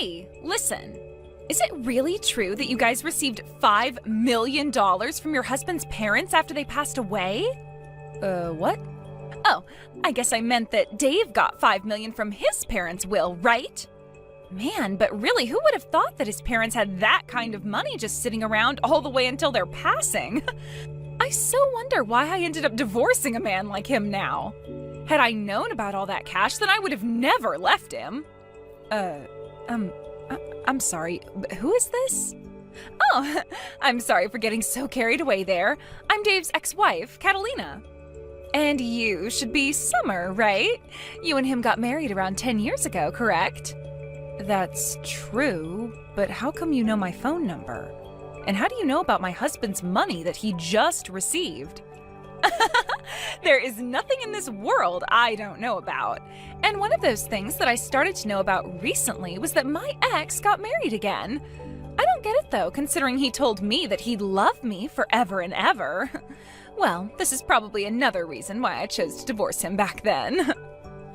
Hey, listen. Is it really true that you guys received $5 million from your husband's parents after they passed away? What? Oh, I guess I meant that Dave got $5 million from his parents' will, right? Man, but really, who would have thought that his parents had that kind of money just sitting around all the way until their passing? I so wonder why I ended up divorcing a man like him now. Had I known about all that cash, then I would have never left him. I'm sorry, who is this? Oh, I'm sorry for getting so carried away there. I'm Dave's ex-wife, Catalina. And you should be Summer, right? You and him got married around 10 years ago, correct? That's true, but how come you know my phone number? And how do you know about my husband's money that he just received? There is nothing in this world I don't know about. And one of those things that I started to know about recently was that my ex got married again. I don't get it though, considering he told me that he'd love me forever and ever. Well, this is probably another reason why I chose to divorce him back then.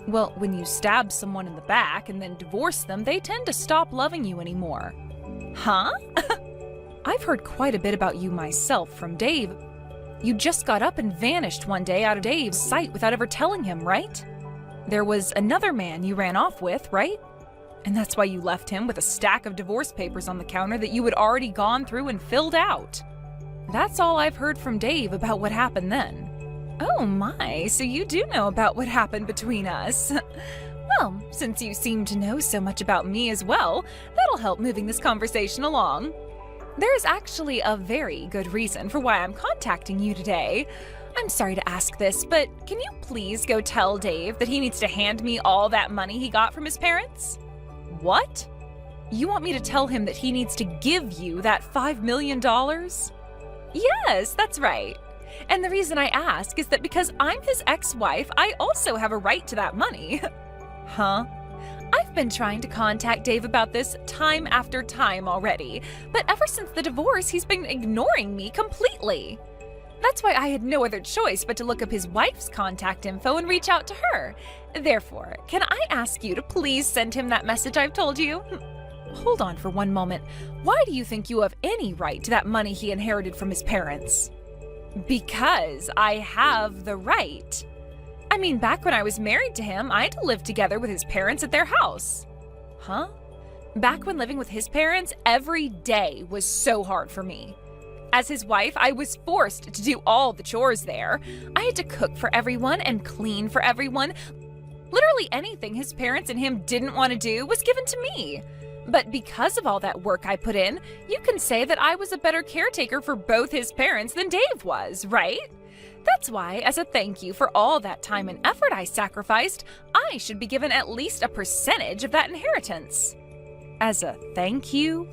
Well, when you stab someone in the back and then divorce them, they tend to stop loving you anymore. Huh? I've heard quite a bit about you myself from Dave. You just got up and vanished one day out of Dave's sight without ever telling him, right? There was another man you ran off with, right? And that's why you left him with a stack of divorce papers on the counter that you had already gone through and filled out. That's all I've heard from Dave about what happened then. Oh my, so you do know about what happened between us. Well, since you seem to know so much about me as well, that'll help moving this conversation along. There's actually a very good reason for why I'm contacting you today. I'm sorry to ask this, but can you please go tell Dave that he needs to hand me all that money he got from his parents? What? You want me to tell him that he needs to give you that $5 million? Yes, that's right. And the reason I ask is that because I'm his ex-wife, I also have a right to that money. Huh? I've been trying to contact Dave about this time after time already, but ever since the divorce, he's been ignoring me completely. That's why I had no other choice but to look up his wife's contact info and reach out to her. Therefore, can I ask you to please send him that message I've told you? Hold on for one moment. Why do you think you have any right to that money he inherited from his parents? Because I have the right. I mean, back when I was married to him, I had to live together with his parents at their house. Huh? Back when living with his parents, every day was so hard for me. As his wife, I was forced to do all the chores there. I had to cook for everyone and clean for everyone. Literally anything his parents and him didn't want to do was given to me. But because of all that work I put in, you can say that I was a better caretaker for both his parents than Dave was, right? That's why, as a thank you for all that time and effort I sacrificed, I should be given at least a percentage of that inheritance. As a thank you?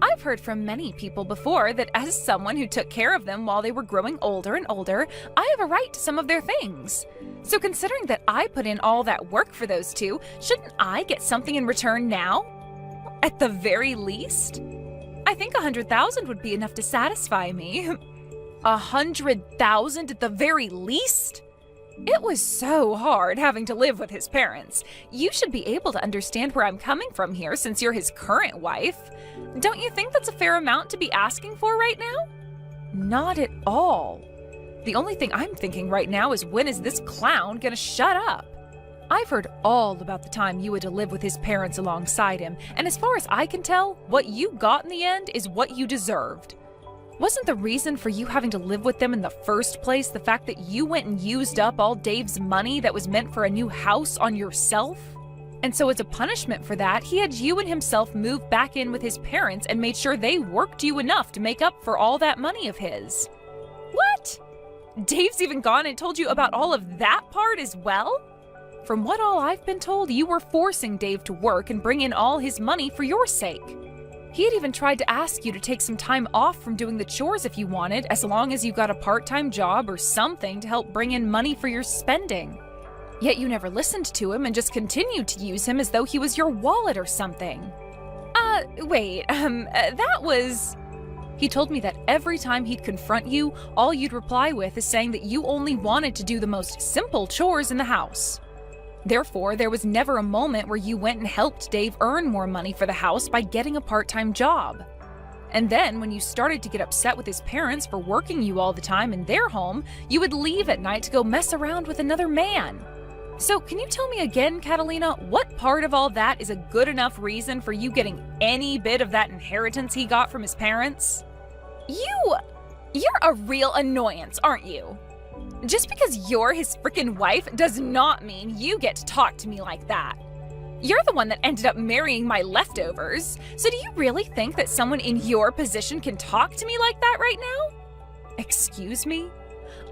I've heard from many people before that as someone who took care of them while they were growing older and older, I have a right to some of their things. So considering that I put in all that work for those two, shouldn't I get something in return now? At the very least? I think $100,000 would be enough to satisfy me. $100,000 at the very least? It was so hard having to live with his parents. You should be able to understand where I'm coming from here since you're his current wife. Don't you think that's a fair amount to be asking for right now? Not at all. The only thing I'm thinking right now is when is this clown gonna shut up? I've heard all about the time you had to live with his parents alongside him, and as far as I can tell, what you got in the end is what you deserved. Wasn't the reason for you having to live with them in the first place the fact that you went and used up all Dave's money that was meant for a new house on yourself? And so as a punishment for that, he had you and himself move back in with his parents and made sure they worked you enough to make up for all that money of his. What? Dave's even gone and told you about all of that part as well? From what all I've been told, you were forcing Dave to work and bring in all his money for your sake. He had even tried to ask you to take some time off from doing the chores if you wanted, as long as you got a part-time job or something to help bring in money for your spending. Yet you never listened to him and just continued to use him as though he was your wallet or something. That was... He told me that every time he'd confront you, all you'd reply with is saying that you only wanted to do the most simple chores in the house. Therefore, there was never a moment where you went and helped Dave earn more money for the house by getting a part-time job. And then, when you started to get upset with his parents for working you all the time in their home, you would leave at night to go mess around with another man. So, can you tell me again, Catalina, what part of all that is a good enough reason for you getting any bit of that inheritance he got from his parents? You're a real annoyance, aren't you? Just because you're his frickin' wife does not mean you get to talk to me like that. You're the one that ended up marrying my leftovers, so do you really think that someone in your position can talk to me like that right now? Excuse me?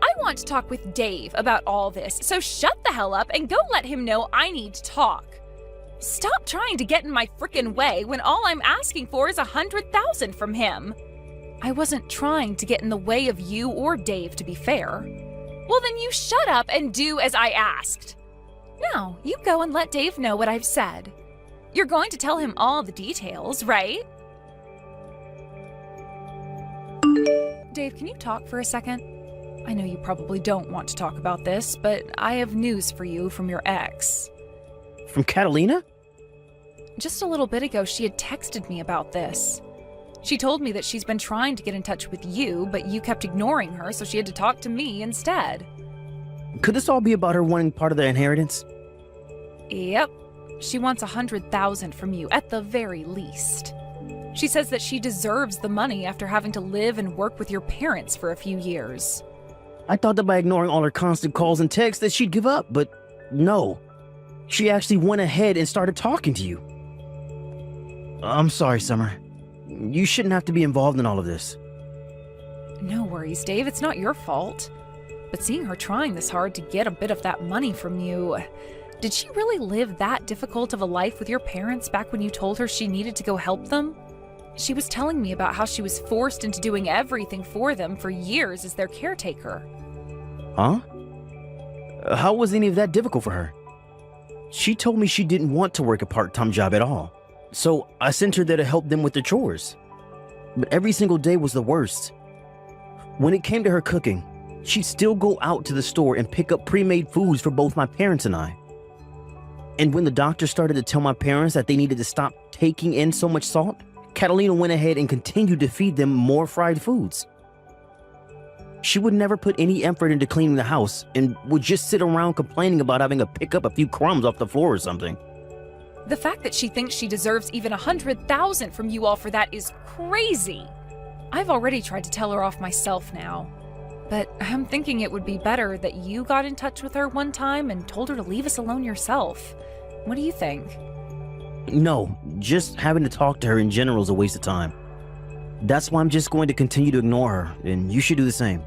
I want to talk with Dave about all this, so shut the hell up and go let him know I need to talk. Stop trying to get in my frickin' way when all I'm asking for is $100,000 from him. I wasn't trying to get in the way of you or Dave, to be fair. Well, then you shut up and do as I asked. Now, you go and let Dave know what I've said. You're going to tell him all the details, right? Dave, can you talk for a second? I know you probably don't want to talk about this, but I have news for you from your ex. From Catalina? Just a little bit ago, she had texted me about this. She told me that she's been trying to get in touch with you, but you kept ignoring her, so she had to talk to me instead. Could this all be about her wanting part of the inheritance? Yep. She wants $100,000 from you, at the very least. She says that she deserves the money after having to live and work with your parents for a few years. I thought that by ignoring all her constant calls and texts that she'd give up, but no. She actually went ahead and started talking to you. I'm sorry, Summer. You shouldn't have to be involved in all of this. No worries, Dave. It's not your fault. But seeing her trying this hard to get a bit of that money from you, did she really live that difficult of a life with your parents back when you told her she needed to go help them? She was telling me about how she was forced into doing everything for them for years as their caretaker. Huh? How was any of that difficult for her? She told me she didn't want to work a part-time job at all. So I sent her there to help them with their chores. But every single day was the worst. When it came to her cooking, she'd still go out to the store and pick up pre-made foods for both my parents and I. And when the doctor started to tell my parents that they needed to stop taking in so much salt, Catalina went ahead and continued to feed them more fried foods. She would never put any effort into cleaning the house and would just sit around complaining about having to pick up a few crumbs off the floor or something. The fact that she thinks she deserves even $100,000 from you all for that is crazy. I've already tried to tell her off myself now. But I'm thinking it would be better that you got in touch with her one time and told her to leave us alone yourself. What do you think? No, just having to talk to her in general is a waste of time. That's why I'm just going to continue to ignore her, and you should do the same.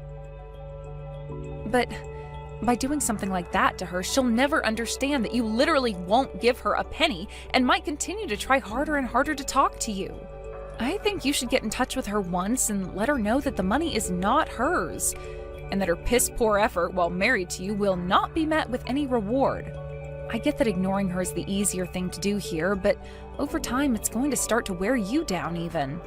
But by doing something like that to her, she'll never understand that you literally won't give her a penny and might continue to try harder and harder to talk to you. I think you should get in touch with her once and let her know that the money is not hers, and that her piss-poor effort while married to you will not be met with any reward. I get that ignoring her is the easier thing to do here, but over time it's going to start to wear you down even.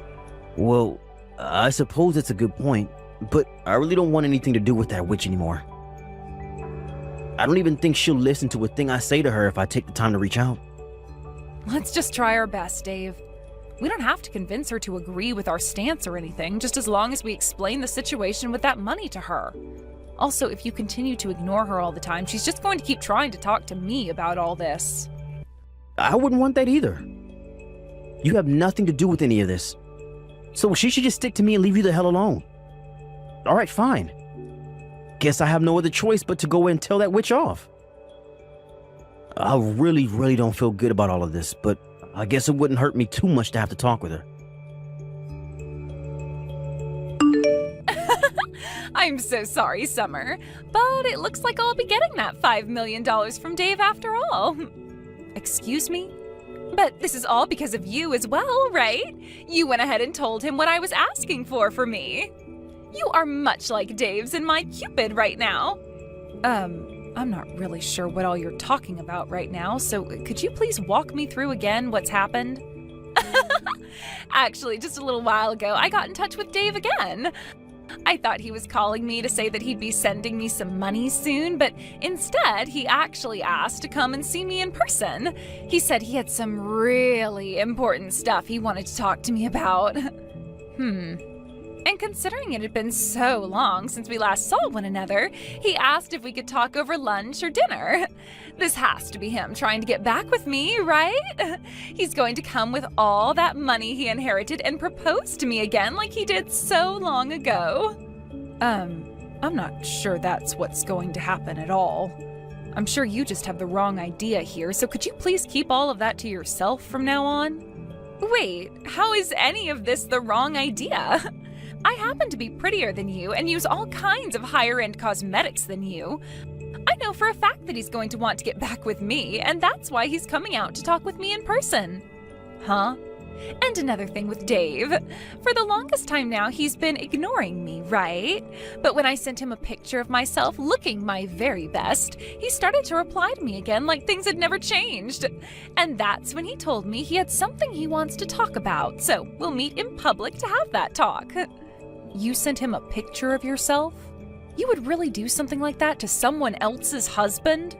Well, I suppose it's a good point, but I really don't want anything to do with that witch anymore. I don't even think she'll listen to a thing I say to her if I take the time to reach out. Let's just try our best, Dave. We don't have to convince her to agree with our stance or anything, just as long as we explain the situation with that money to her. Also, if you continue to ignore her all the time, she's just going to keep trying to talk to me about all this. I wouldn't want that either. You have nothing to do with any of this. So she should just stick to me and leave you the hell alone. All right, fine. Guess I have no other choice but to go and tell that witch off. I really don't feel good about all of this, but I guess it wouldn't hurt me too much to have to talk with her. I'm so sorry, Summer, but it looks like I'll be getting that $5 million from Dave after all. Excuse me? But this is all because of you as well, right? You went ahead and told him what I was asking for me. You are much like Dave's and my Cupid right now. I'm not really sure what all you're talking about right now, so could you please walk me through again what's happened? Actually, just a little while ago, I got in touch with Dave again. I I thought he was calling me to say that he'd be sending me some money soon, but instead he actually asked to come and see me in person. He said he had some really important stuff he wanted to talk to me about. And considering it had been so long since we last saw one another, he asked if we could talk over lunch or dinner. This has to be him trying to get back with me, right? He's going to come with all that money he inherited and propose to me again like he did so long ago. I'm not sure that's what's going to happen at all. I'm sure you just have the wrong idea here, so could you please keep all of that to yourself from now on? Wait, how is any of this the wrong idea? I happen to be prettier than you and use all kinds of higher-end cosmetics than you. I know for a fact that he's going to want to get back with me, and that's why he's coming out to talk with me in person. Huh? And another thing with Dave. For the longest time now, he's been ignoring me, right? But when I sent him a picture of myself looking my very best, he started to reply to me again like things had never changed. And that's when he told me he had something he wants to talk about, so we'll meet in public to have that talk. You sent him a picture of yourself? You would really do something like that to someone else's husband?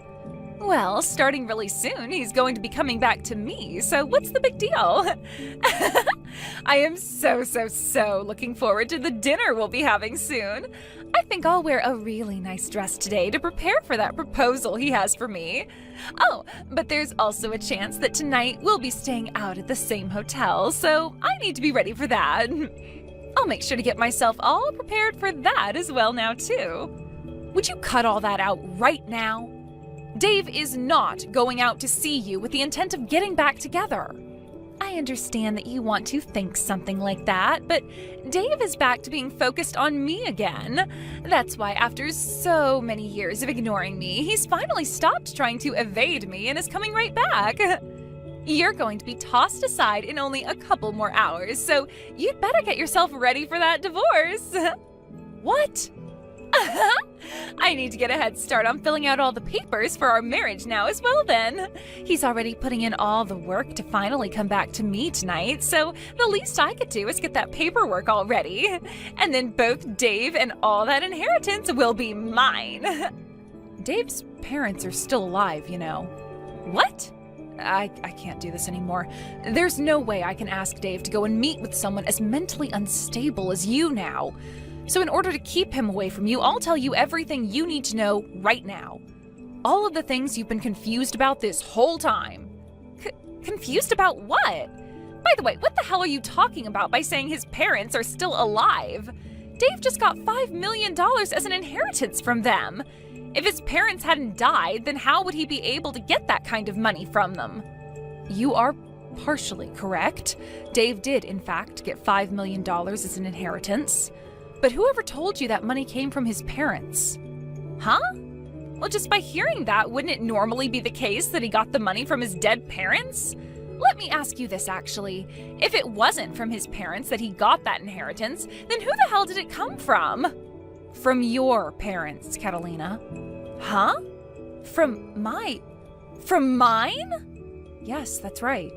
Well, starting really soon, he's going to be coming back to me, so what's the big deal? I am so looking forward to the dinner we'll be having soon. I think I'll wear a really nice dress today to prepare for that proposal he has for me. Oh, but there's also a chance that tonight we'll be staying out at the same hotel, so I need to be ready for that. I'll make sure to get myself all prepared for that as well now, too. Would you cut all that out right now? Dave is not going out to see you with the intent of getting back together. I understand that you want to think something like that, but Dave is back to being focused on me again. That's why after so many years of ignoring me, he's finally stopped trying to evade me and is coming right back. You're going to be tossed aside in only a couple more hours, so you'd better get yourself ready for that divorce. What? I need to get a head start on filling out all the papers for our marriage now as well then. He's already putting in all the work to finally come back to me tonight, so the least I could do is get that paperwork all ready. And then both Dave and all that inheritance will be mine. Dave's parents are still alive, you know. What? I can't do this anymore. There's no way I can ask Dave to go and meet with someone as mentally unstable as you now. So in order to keep him away from you, I'll tell you everything you need to know right now. All of the things you've been confused about this whole time. Confused about what? By the way, what the hell are you talking about by saying his parents are still alive? Dave just got $5 million as an inheritance from them. If his parents hadn't died, then how would he be able to get that kind of money from them? You are partially correct. Dave did, in fact, get $5 million as an inheritance. But whoever told you that money came from his parents? Huh? Well, just by hearing that, wouldn't it normally be the case that he got the money from his dead parents? Let me ask you this, actually. If it wasn't from his parents that he got that inheritance, then who the hell did it come from? From your parents, Catalina. Huh? From mine? Yes, that's right.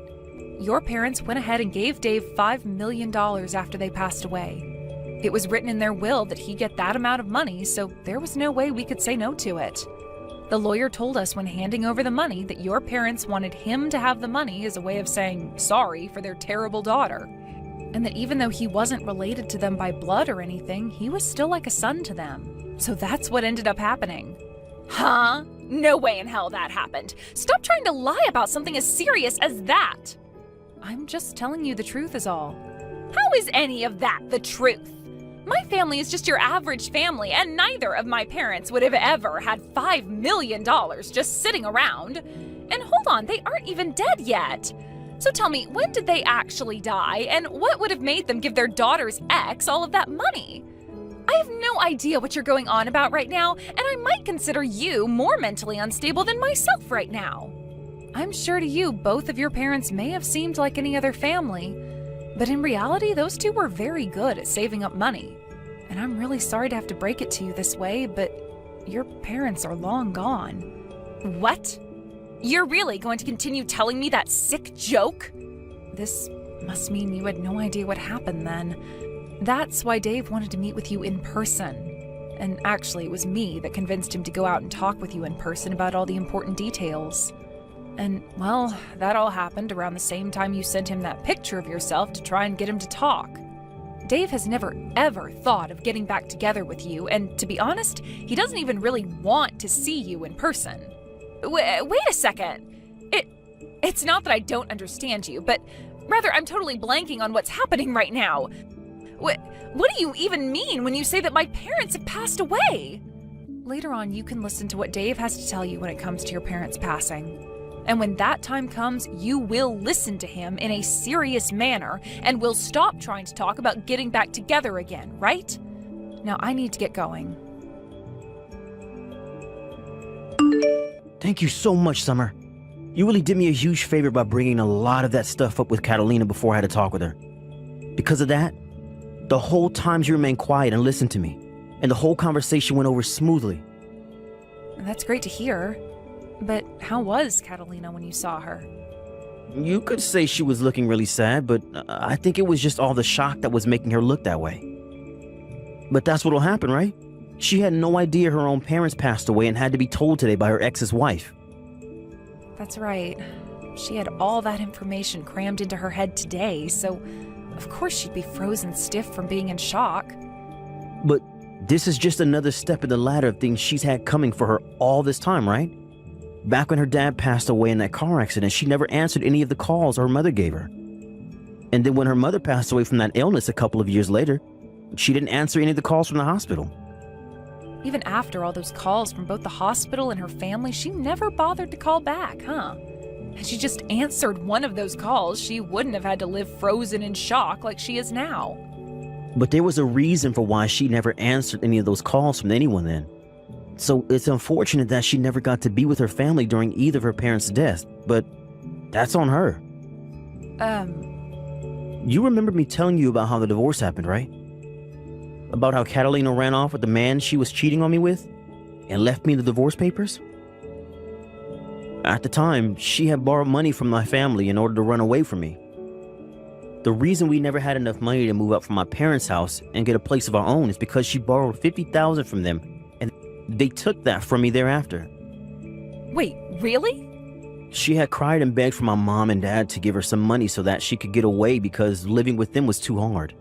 Your parents went ahead and gave Dave $5 million after they passed away. It was written in their will that he'd get that amount of money, so there was no way we could say no to it. The lawyer told us when handing over the money that your parents wanted him to have the money as a way of saying sorry for their terrible daughter. And that even though he wasn't related to them by blood or anything, he was still like a son to them. So that's what ended up happening. Huh? No way in hell that happened. Stop trying to lie about something as serious as that. I'm just telling you the truth is all. How is any of that the truth? My family is just your average family, and neither of my parents would have ever had $5 million just sitting around. And hold on, they aren't even dead yet. So tell me, when did they actually die, and what would have made them give their daughter's ex all of that money? I have no idea what you're going on about right now, and I might consider you more mentally unstable than myself right now. I'm sure to you, both of your parents may have seemed like any other family, but in reality, those two were very good at saving up money. And I'm really sorry to have to break it to you this way, but your parents are long gone. What? You're really going to continue telling me that sick joke? This must mean you had no idea what happened then. That's why Dave wanted to meet with you in person. And actually, it was me that convinced him to go out and talk with you in person about all the important details. And, well, that all happened around the same time you sent him that picture of yourself to try and get him to talk. Dave has never, ever thought of getting back together with you, and to be honest, he doesn't even really want to see you in person. Wait a second. It's not that I don't understand you, but rather I'm totally blanking on what's happening right now. What do you even mean when you say that my parents have passed away? Later on, you can listen to what Dave has to tell you when it comes to your parents passing. And when that time comes, you will listen to him in a serious manner and will stop trying to talk about getting back together again, right? Now I need to get going. Thank you so much, Summer. You really did me a huge favor by bringing a lot of that stuff up with Catalina before I had to talk with her. Because of that, the whole time she remained quiet and listened to me, and the whole conversation went over smoothly. That's great to hear. But how was Catalina when you saw her? You could say she was looking really sad, but I think it was just all the shock that was making her look that way. But that's what'll happen, right? She had no idea her own parents passed away and had to be told today by her ex's wife. That's right. She had all that information crammed into her head today, so of course she'd be frozen stiff from being in shock. But this is just another step in the ladder of things she's had coming for her all this time, right? Back when her dad passed away in that car accident, she never answered any of the calls her mother gave her. And then when her mother passed away from that illness a couple of years later, she didn't answer any of the calls from the hospital. Even after all those calls from both the hospital and her family, she never bothered to call back, huh? Had she just answered one of those calls, she wouldn't have had to live frozen in shock like she is now. But there was a reason for why she never answered any of those calls from anyone then. So it's unfortunate that she never got to be with her family during either of her parents' deaths, but that's on her. You remember me telling you about how the divorce happened, right? About how Catalina ran off with the man she was cheating on me with and left me the divorce papers? At the time, she had borrowed money from my family in order to run away from me. The reason we never had enough money to move up from my parents' house and get a place of our own is because she borrowed $50,000 from them, and they took that from me thereafter. Wait, really? She had cried and begged for my mom and dad to give her some money so that she could get away because living with them was too hard.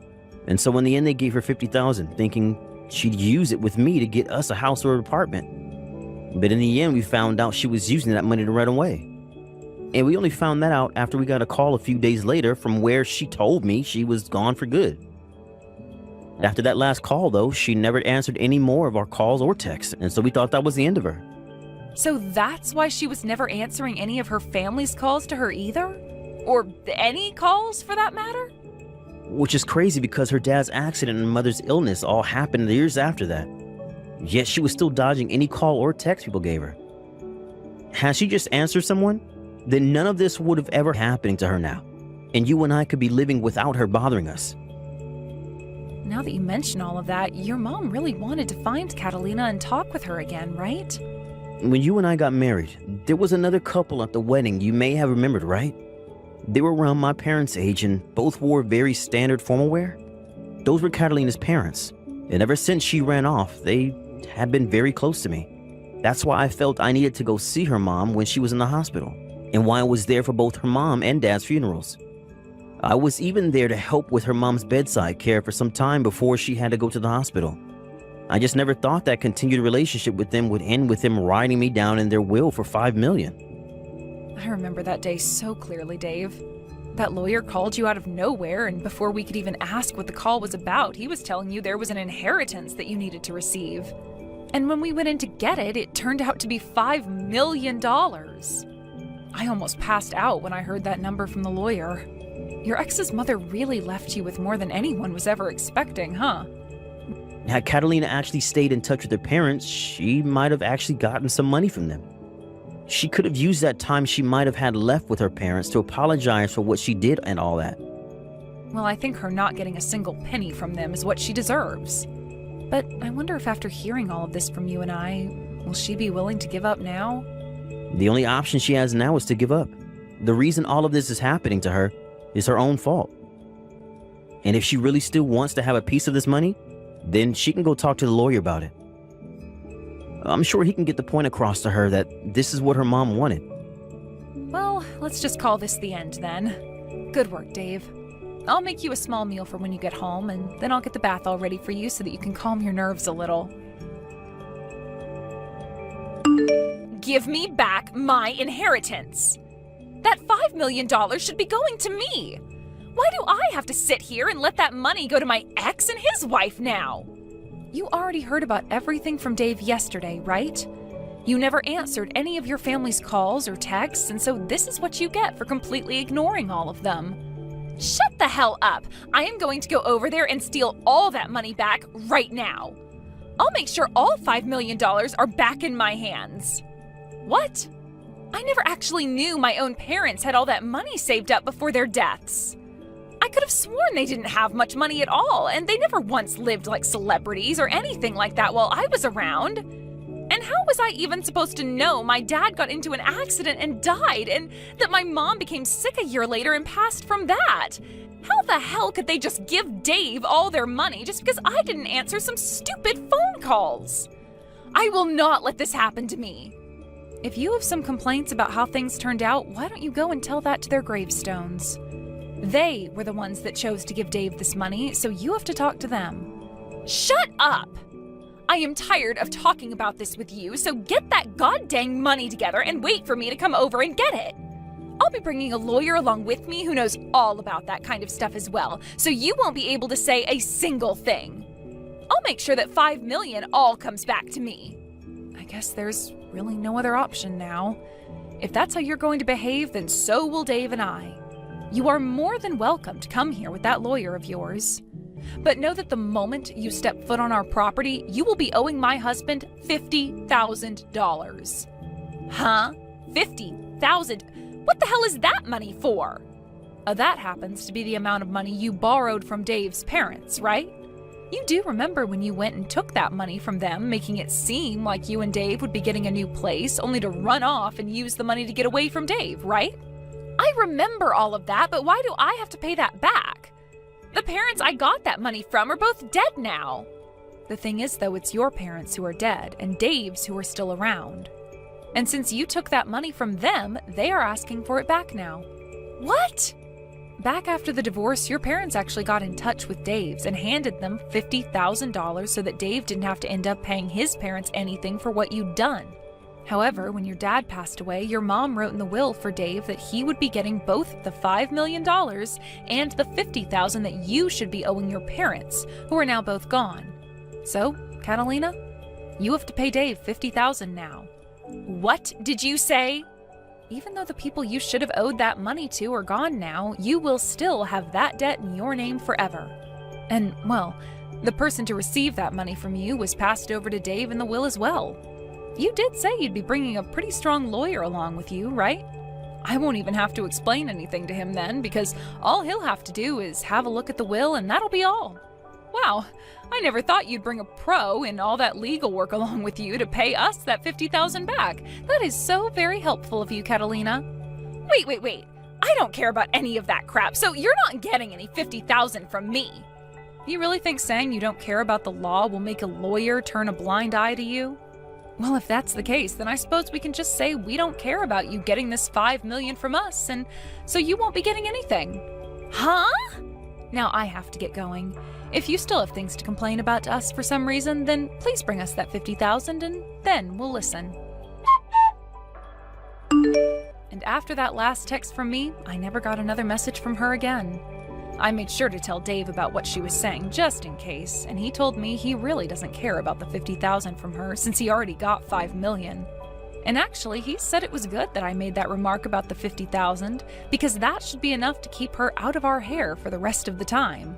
And so in the end, they gave her $50,000, thinking she'd use it with me to get us a house or an apartment. But in the end, we found out she was using that money to run away. And we only found that out after we got a call a few days later from where she told me she was gone for good. After that last call, though, she never answered any more of our calls or texts, and so we thought that was the end of her. So that's why she was never answering any of her family's calls to her either? Or any calls, for that matter? Which is crazy because her dad's accident and mother's illness all happened years after that. Yet she was still dodging any call or text people gave her. Had she just answered someone, then none of this would have ever happened to her now, and you and I could be living without her bothering us. Now that you mention all of that, your mom really wanted to find Catalina and talk with her again, right? When you and I got married, there was another couple at the wedding you may have remembered, right? They were around my parents' age and both wore very standard formal wear. Those were Catalina's parents, and ever since she ran off, they had been very close to me. That's why I felt I needed to go see her mom when she was in the hospital, and why I was there for both her mom and dad's funerals. I was even there to help with her mom's bedside care for some time before she had to go to the hospital. I just never thought that continued relationship with them would end with them writing me down in their will for $5 million. I remember that day so clearly, Dave. That lawyer called you out of nowhere, and before we could even ask what the call was about, he was telling you there was an inheritance that you needed to receive. And when we went in to get it, it turned out to be $5 million. I almost passed out when I heard that number from the lawyer. Your ex's mother really left you with more than anyone was ever expecting, huh? Had Catalina actually stayed in touch with her parents, she might have actually gotten some money from them. She could have used that time she might have had left with her parents to apologize for what she did and all that. Well, I think her not getting a single penny from them is what she deserves. But I wonder if after hearing all of this from you and I, will she be willing to give up now? The only option she has now is to give up. The reason all of this is happening to her is her own fault. And if she really still wants to have a piece of this money, then she can go talk to the lawyer about it. I'm sure he can get the point across to her that this is what her mom wanted. Well, let's just call this the end then. Good work, Dave. I'll make you a small meal for when you get home, and then I'll get the bath all ready for you so that you can calm your nerves a little. Give me back my inheritance! That $5 million should be going to me! Why do I have to sit here and let that money go to my ex and his wife now? You already heard about everything from Dave yesterday, right? You never answered any of your family's calls or texts, and so this is what you get for completely ignoring all of them. Shut the hell up! I am going to go over there and steal all that money back right now. I'll make sure all $5 million are back in my hands. What? I never actually knew my own parents had all that money saved up before their deaths. I could have sworn they didn't have much money at all, and they never once lived like celebrities or anything like that while I was around. And how was I even supposed to know my dad got into an accident and died, and that my mom became sick a year later and passed from that? How the hell could they just give Dave all their money just because I didn't answer some stupid phone calls? I will not let this happen to me. If you have some complaints about how things turned out, why don't you go and tell that to their gravestones? They were the ones that chose to give Dave this money, so you have to talk to them. Shut up! I am tired of talking about this with you, so get that goddamn money together and wait for me to come over and get it. I'll be bringing a lawyer along with me who knows all about that kind of stuff as well, so you won't be able to say a single thing. I'll make sure that $5 million all comes back to me. I guess there's really no other option now. If that's how you're going to behave, then so will Dave and I. You are more than welcome to come here with that lawyer of yours. But know that the moment you step foot on our property, you will be owing my husband $50,000. Huh? $50,000? What the hell is that money for? That happens to be the amount of money you borrowed from Dave's parents, right? You do remember when you went and took that money from them, making it seem like you and Dave would be getting a new place, only to run off and use the money to get away from Dave, right? I remember all of that, but why do I have to pay that back? The parents I got that money from are both dead now. The thing is, though, it's your parents who are dead and Dave's who are still around. And since you took that money from them, they are asking for it back now. What? Back after the divorce, your parents actually got in touch with Dave's and handed them $50,000 so that Dave didn't have to end up paying his parents anything for what you'd done. However, when your dad passed away, your mom wrote in the will for Dave that he would be getting both the $5 million and the $50,000 that you should be owing your parents, who are now both gone. So, Catalina, you have to pay Dave $50,000 now. What did you say? Even though the people you should have owed that money to are gone now, you will still have that debt in your name forever. And, well, the person to receive that money from you was passed over to Dave in the will as well. You did say you'd be bringing a pretty strong lawyer along with you, right? I won't even have to explain anything to him then, because all he'll have to do is have a look at the will and that'll be all. Wow, I never thought you'd bring a pro and all that legal work along with you to pay us that $50,000 back. That is so very helpful of you, Catalina. Wait. I don't care about any of that crap, so you're not getting any $50,000 from me. You really think saying you don't care about the law will make a lawyer turn a blind eye to you? Well, if that's the case, then I suppose we can just say we don't care about you getting this $5 million from us, and so you won't be getting anything. Huh? Now I have to get going. If you still have things to complain about to us for some reason, then please bring us that $50,000 and then we'll listen. And after that last text from me, I never got another message from her again. I made sure to tell Dave about what she was saying just in case, and he told me he really doesn't care about the $50,000 from her since he already got $5 million. And actually, he said it was good that I made that remark about the $50,000 because that should be enough to keep her out of our hair for the rest of the time.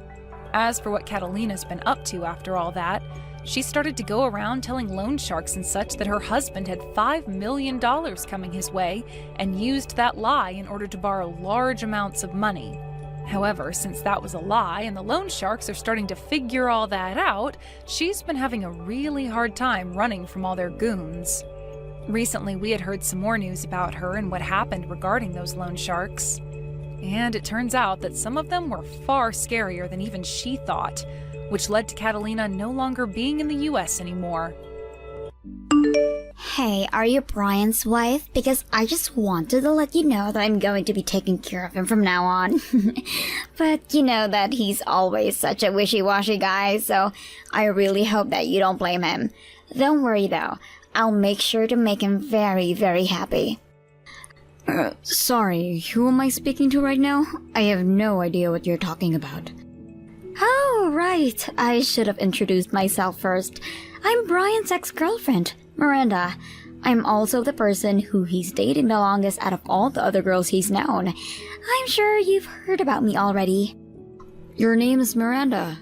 As for what Catalina's been up to after all that, she started to go around telling loan sharks and such that her husband had $5 million coming his way and used that lie in order to borrow large amounts of money. However, since that was a lie and the loan sharks are starting to figure all that out, she's been having a really hard time running from all their goons. Recently, we had heard some more news about her and what happened regarding those loan sharks. And it turns out that some of them were far scarier than even she thought, which led to Catalina no longer being in the US anymore. Hey, are you Brian's wife? Because I just wanted to let you know that I'm going to be taking care of him from now on. But you know that he's always such a wishy-washy guy, so I really hope that you don't blame him. Don't worry though, I'll make sure to make him very, very happy. Sorry, who am I speaking to right now? I have no idea what you're talking about. Oh, right. I should have introduced myself first. I'm Brian's ex-girlfriend, Miranda. I'm also the person who he's dating the longest out of all the other girls he's known. I'm sure you've heard about me already. Your name is Miranda.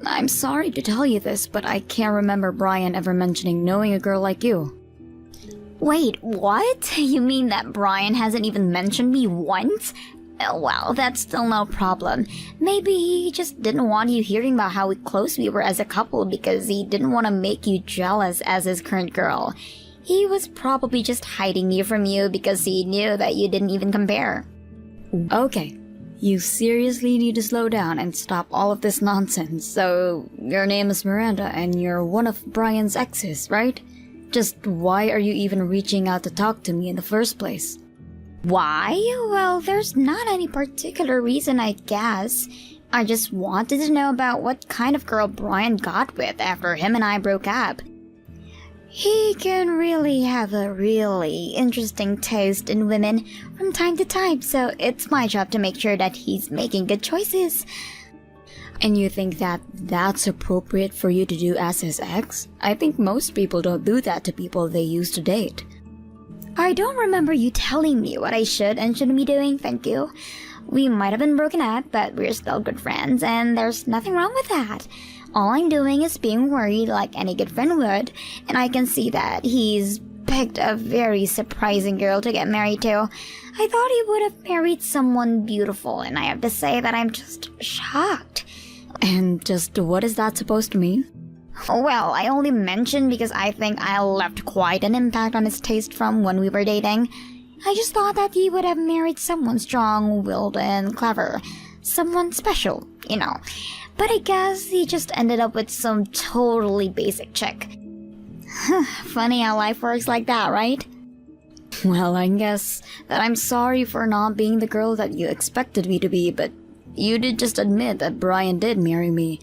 I'm sorry to tell you this, but I can't remember Brian ever mentioning knowing a girl like you. Wait, what? You mean that Brian hasn't even mentioned me once? Well, that's still no problem. Maybe he just didn't want you hearing about how close we were as a couple because he didn't want to make you jealous as his current girl. He was probably just hiding you from you because he knew that you didn't even compare. Okay, you seriously need to slow down and stop all of this nonsense. So, your name is Miranda and you're one of Brian's exes, right? Just why are you even reaching out to talk to me in the first place? Why? Well, there's not any particular reason, I guess. I just wanted to know about what kind of girl Brian got with after him and I broke up. He can really have a really interesting taste in women from time to time, so it's my job to make sure that he's making good choices. And you think that that's appropriate for you to do as his ex? I think most people don't do that to people they used to date. I don't remember you telling me what I should and shouldn't be doing, thank you. We might have been broken up, but we're still good friends, and there's nothing wrong with that. All I'm doing is being worried like any good friend would, and I can see that he's picked a very surprising girl to get married to. I thought he would have married someone beautiful, and I have to say that I'm just shocked. And just what is that supposed to mean? Well, I only mentioned because I think I left quite an impact on his taste from when we were dating. I just thought that he would have married someone strong-willed and clever. Someone special, you know. But I guess he just ended up with some totally basic chick. Funny how life works like that, right? Well, I guess that I'm sorry for not being the girl that you expected me to be, but you did just admit that Brian did marry me.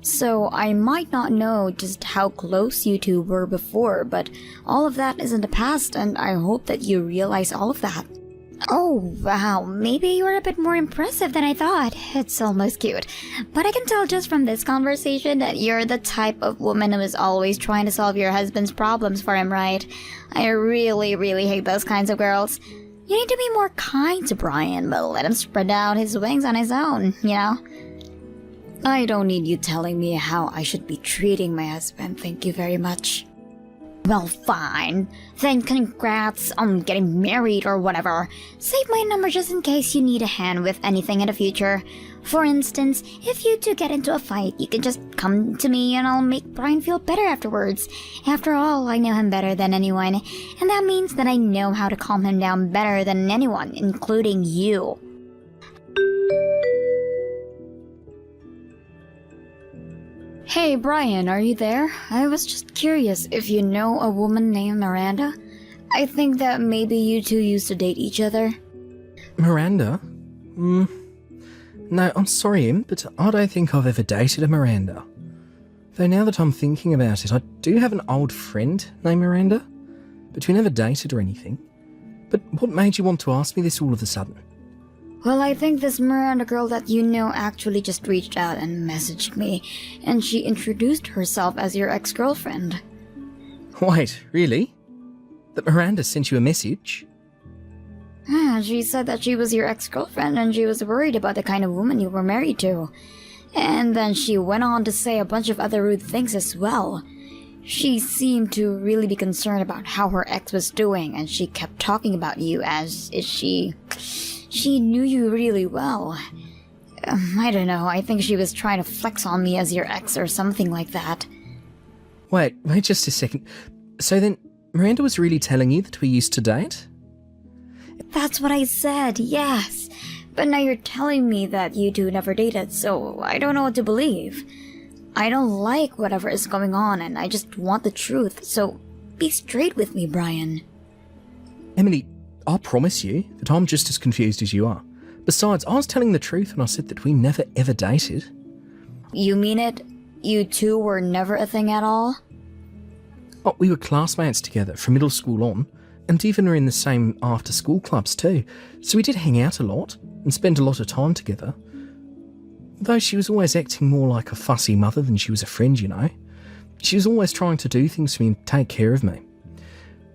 So I might not know just how close you two were before, but all of that is in the past, and I hope that you realize all of that. Oh, wow, maybe you're a bit more impressive than I thought. It's almost cute. But I can tell just from this conversation that you're the type of woman who is always trying to solve your husband's problems for him, right? I really, really hate those kinds of girls. You need to be more kind to Brian, but let him spread out his wings on his own, you know? I don't need you telling me how I should be treating my husband, thank you very much. Well, fine. Then congrats on getting married or whatever. Save my number just in case you need a hand with anything in the future. For instance, if you two get into a fight, you can just come to me and I'll make Brian feel better afterwards. After all, I know him better than anyone, and that means that I know how to calm him down better than anyone, including you. Hey Brian, are you there? I was just curious if you know a woman named Miranda. I think that maybe you two used to date each other. Miranda? No, I'm sorry, Im, but I don't think I've ever dated a Miranda. Though now that I'm thinking about it, I do have an old friend named Miranda, but we never dated or anything. But what made you want to ask me this all of a sudden? Well, I think this Miranda girl that you know actually just reached out and messaged me, and she introduced herself as your ex-girlfriend. Wait, really? That Miranda sent you a message? She said that she was your ex-girlfriend and she was worried about the kind of woman you were married to. And then she went on to say a bunch of other rude things as well. She seemed to really be concerned about how her ex was doing, and she kept talking about you as if she knew you really well. I don't know, I think she was trying to flex on me as your ex or something like that. Wait just a second. So then, Miranda was really telling you that we used to date? That's what I said, yes. But now you're telling me that you two never dated, so I don't know what to believe. I don't like whatever is going on, and I just want the truth, so be straight with me, Brian. Emily, I promise you that I'm just as confused as you are. Besides, I was telling the truth when I said that we never ever dated. You mean it? You two were never a thing at all? Oh, we were classmates together from middle school on, and even were in the same after-school clubs too, so we did hang out a lot and spend a lot of time together. Though she was always acting more like a fussy mother than she was a friend, you know. She was always trying to do things for me and take care of me.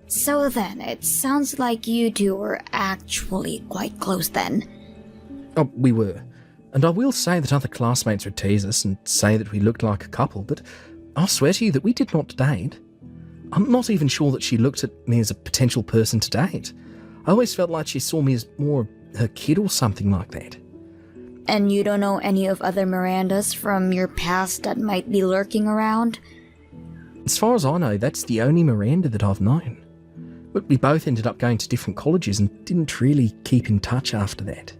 So then, it sounds like you two were actually quite close then. Oh, we were. And I will say that other classmates would tease us and say that we looked like a couple, but I swear to you that we did not date. I'm not even sure that she looked at me as a potential person to date. I always felt like she saw me as more her kid or something like that. And you don't know any of other Mirandas from your past that might be lurking around? As far as I know, that's the only Miranda that I've known. But we both ended up going to different colleges and didn't really keep in touch after that.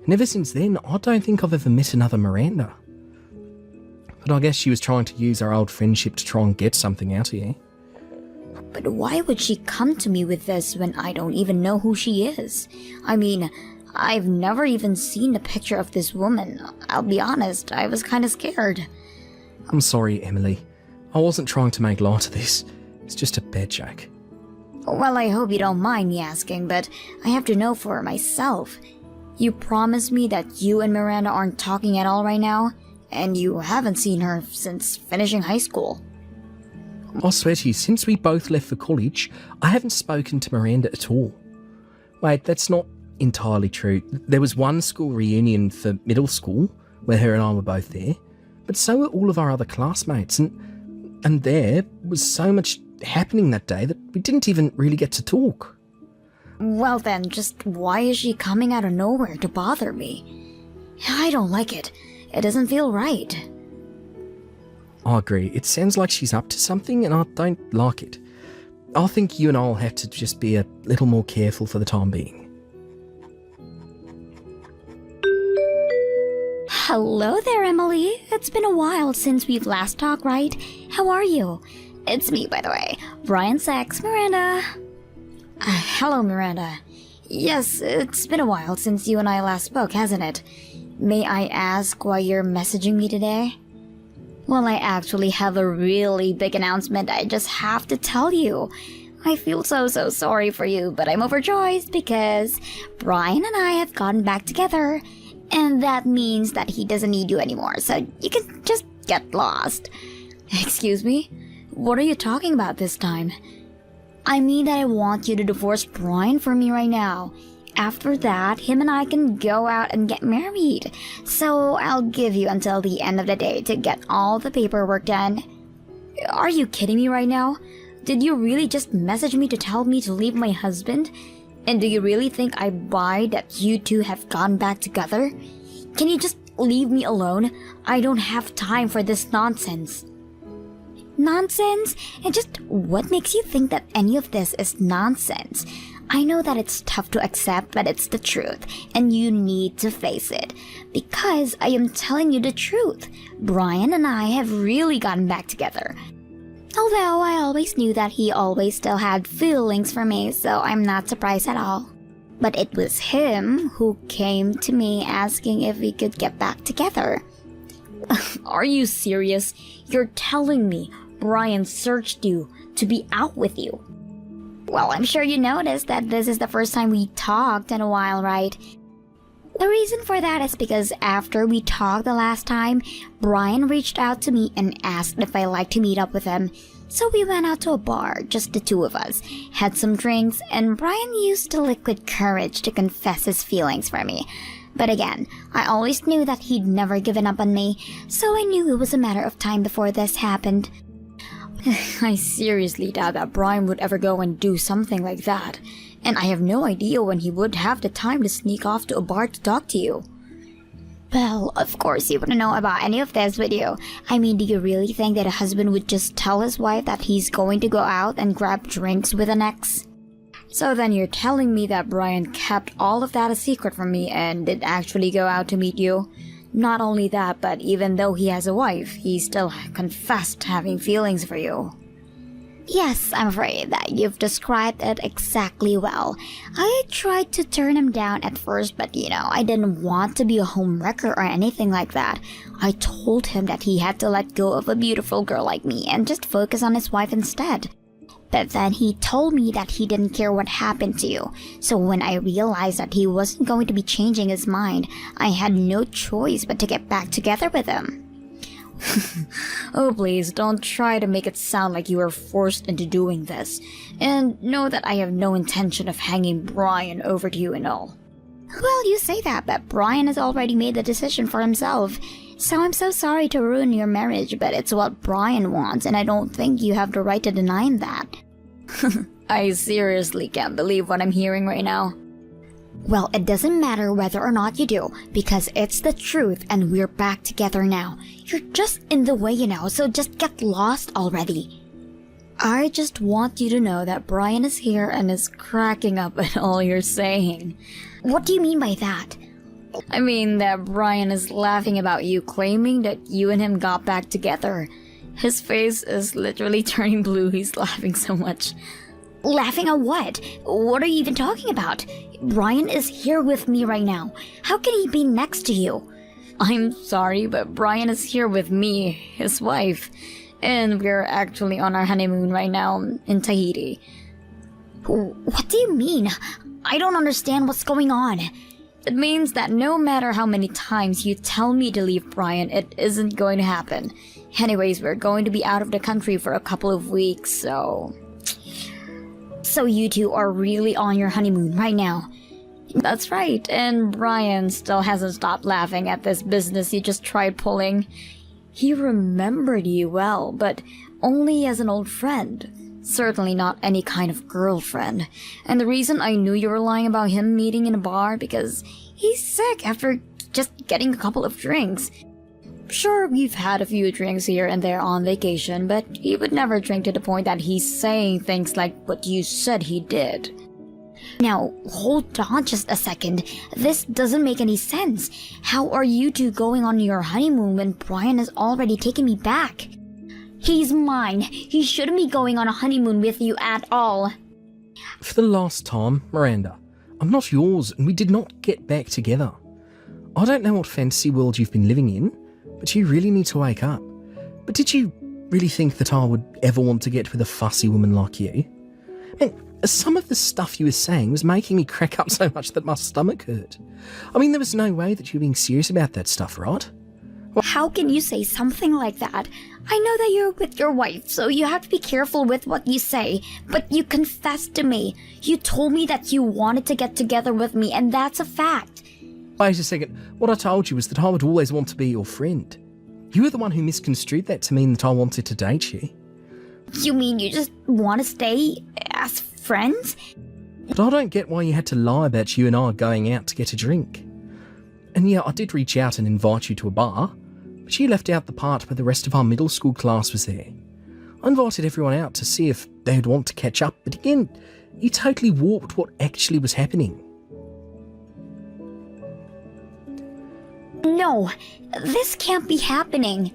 And ever since then, I don't think I've ever met another Miranda. But I guess she was trying to use our old friendship to try and get something out of you. But why would she come to me with this when I don't even know who she is? I mean, I've never even seen a picture of this woman. I'll be honest, I was kinda scared. I'm sorry, Emily. I wasn't trying to make light of this. It's just a bad joke. Well, I hope you don't mind me asking, but I have to know for myself. You promised me that you and Miranda aren't talking at all right now, and you haven't seen her since finishing high school. I swear to you, since we both left for college, I haven't spoken to Miranda at all. Wait, that's not entirely true. There was one school reunion for middle school, where her and I were both there, but so were all of our other classmates, and there was so much happening that day that we didn't even really get to talk. Well then, just why is she coming out of nowhere to bother me? I don't like it. It doesn't feel right. I agree. It sounds like she's up to something and I don't like it. I think you and I'll have to just be a little more careful for the time being. Hello there, Emily. It's been a while since we've last talked, right? How are you? It's me, by the way, Brian's ex, Miranda. Hello, Miranda. Yes, it's been a while since you and I last spoke, hasn't it? May I ask why you're messaging me today? Well, I actually have a really big announcement I just have to tell you. I feel so sorry for you, but I'm overjoyed because Brian and I have gotten back together. And that means that he doesn't need you anymore, so you can just get lost. Excuse me? What are you talking about this time? I mean that I want you to divorce Brian from me right now. After that, him and I can go out and get married. So I'll give you until the end of the day to get all the paperwork done. Are you kidding me right now? Did you really just message me to tell me to leave my husband? And do you really think I buy that you two have gone back together? Can you just leave me alone? I don't have time for this nonsense. Nonsense? And just what makes you think that any of this is nonsense? I know that it's tough to accept, but it's the truth, and you need to face it. Because I am telling you the truth. Brian and I have really gotten back together. Although I always knew that he always still had feelings for me, so I'm not surprised at all. But it was him who came to me asking if we could get back together. Are you serious? You're telling me Brian searched you to be out with you? Well, I'm sure you noticed that this is the first time we talked in a while, right? The reason for that is because after we talked the last time, Brian reached out to me and asked if I liked to meet up with him. So we went out to a bar, just the two of us, had some drinks, and Brian used the liquid courage to confess his feelings for me. But again, I always knew that he'd never given up on me, so I knew it was a matter of time before this happened. I seriously doubt that Brian would ever go and do something like that. And I have no idea when he would have the time to sneak off to a bar to talk to you. Well, of course you wouldn't know about any of this, would you? I mean, do you really think that a husband would just tell his wife that he's going to go out and grab drinks with an ex? So then you're telling me that Brian kept all of that a secret from me and did actually go out to meet you? Not only that, but even though he has a wife, he still confessed having feelings for you. Yes, I'm afraid that you've described it exactly well. I tried to turn him down at first, but I didn't want to be a homewrecker or anything like that. I told him that he had to let go of a beautiful girl like me and just focus on his wife instead. But then he told me that he didn't care what happened to you. So when I realized that he wasn't going to be changing his mind, I had no choice but to get back together with him. Oh, please, don't try to make it sound like you were forced into doing this. And know that I have no intention of hanging Brian over to you and all. Well, you say that, but Brian has already made the decision for himself. So I'm so sorry to ruin your marriage, but it's what Brian wants, and I don't think you have the right to deny him that. I seriously can't believe what I'm hearing right now. Well, it doesn't matter whether or not you do, because it's the truth and we're back together now. You're just in the way, so just get lost already. I just want you to know that Brian is here and is cracking up at all you're saying. What do you mean by that? I mean that Brian is laughing about you claiming that you and him got back together. His face is literally turning blue, he's laughing so much. Laughing at what? What are you even talking about? Brian is here with me right now. How can he be next to you? I'm sorry, but Brian is here with me, his wife. And we're actually on our honeymoon right now in Tahiti. What do you mean? I don't understand what's going on. It means that no matter how many times you tell me to leave Brian, it isn't going to happen. Anyways, we're going to be out of the country for a couple of weeks, so... So you two are really on your honeymoon right now. That's right, and Brian still hasn't stopped laughing at this business you just tried pulling. He remembered you well, but only as an old friend. Certainly not any kind of girlfriend. And the reason I knew you were lying about him meeting in a bar because he's sick after just getting a couple of drinks. Sure, we've had a few drinks here and there on vacation, but he would never drink to the point that he's saying things like what you said he did. Now, hold on just a second. This doesn't make any sense. How are you two going on your honeymoon when Brian has already taken me back? He's mine. He shouldn't be going on a honeymoon with you at all. For the last time, Miranda, I'm not yours and we did not get back together. I don't know what fantasy world you've been living in, but you really need to wake up. But did you really think that I would ever want to get with a fussy woman like you? And some of the stuff you were saying was making me crack up so much that my stomach hurt. I mean, there was no way that you were being serious about that stuff, right? How can you say something like that? I know that you're with your wife, so you have to be careful with what you say. But you confessed to me. You told me that you wanted to get together with me, and that's a fact. Wait a second. What I told you was that I would always want to be your friend. You were the one who misconstrued that to mean that I wanted to date you. You mean you just want to stay as friends? But I don't get why you had to lie about you and I going out to get a drink. And yeah, I did reach out and invite you to a bar, but you left out the part where the rest of our middle school class was there. I invited everyone out to see if they would want to catch up, but again, you totally warped what actually was happening. No, this can't be happening.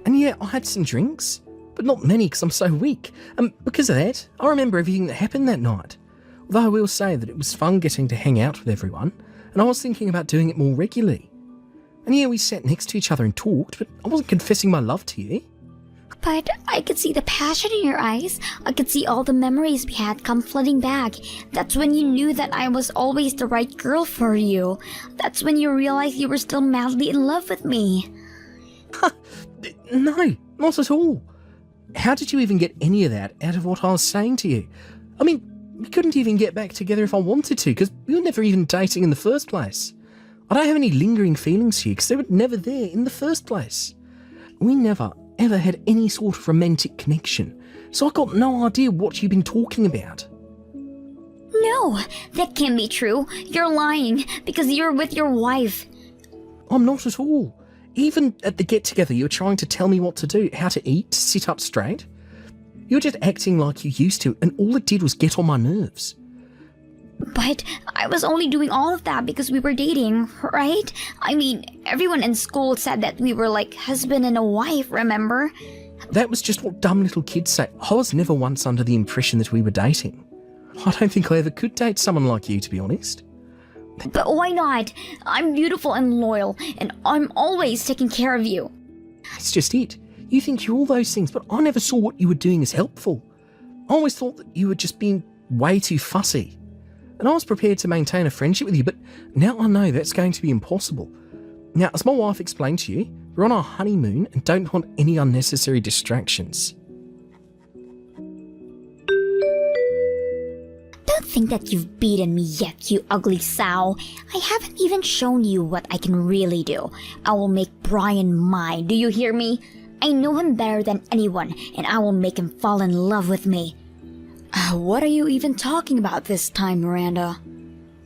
And yeah, I had some drinks, but not many because I'm so weak. And because of that, I remember everything that happened that night. Although I will say that it was fun getting to hang out with everyone, and I was thinking about doing it more regularly. And yeah, we sat next to each other and talked, but I wasn't confessing my love to you. But I could see the passion in your eyes. I could see all the memories we had come flooding back. That's when you knew that I was always the right girl for you. That's when you realized you were still madly in love with me. No, not at all. How did you even get any of that out of what I was saying to you? I mean, we couldn't even get back together if I wanted to, because we were never even dating in the first place. I don't have any lingering feelings for you, because they were never there in the first place. We never, ever had any sort of romantic connection, so I got no idea what you've been talking about. No, that can't be true. You're lying, because you're with your wife. I'm not at all. Even at the get-together, you were trying to tell me what to do, how to eat, to sit up straight. You were just acting like you used to, and all it did was get on my nerves. But I was only doing all of that because we were dating, right? I mean, everyone in school said that we were like husband and a wife, remember? That was just what dumb little kids say. I was never once under the impression that we were dating. I don't think I ever could date someone like you, to be honest. But why not? I'm beautiful and loyal, and I'm always taking care of you. That's just it. You think you're all those things, but I never saw what you were doing as helpful. I always thought that you were just being way too fussy. And I was prepared to maintain a friendship with you, but now I know that's going to be impossible. Now, as my wife explained to you, we're on our honeymoon and don't want any unnecessary distractions. Don't think that you've beaten me yet, you ugly sow. I haven't even shown you what I can really do. I will make Brian mine, do you hear me? I know him better than anyone, and I will make him fall in love with me. What are you even talking about this time, Miranda?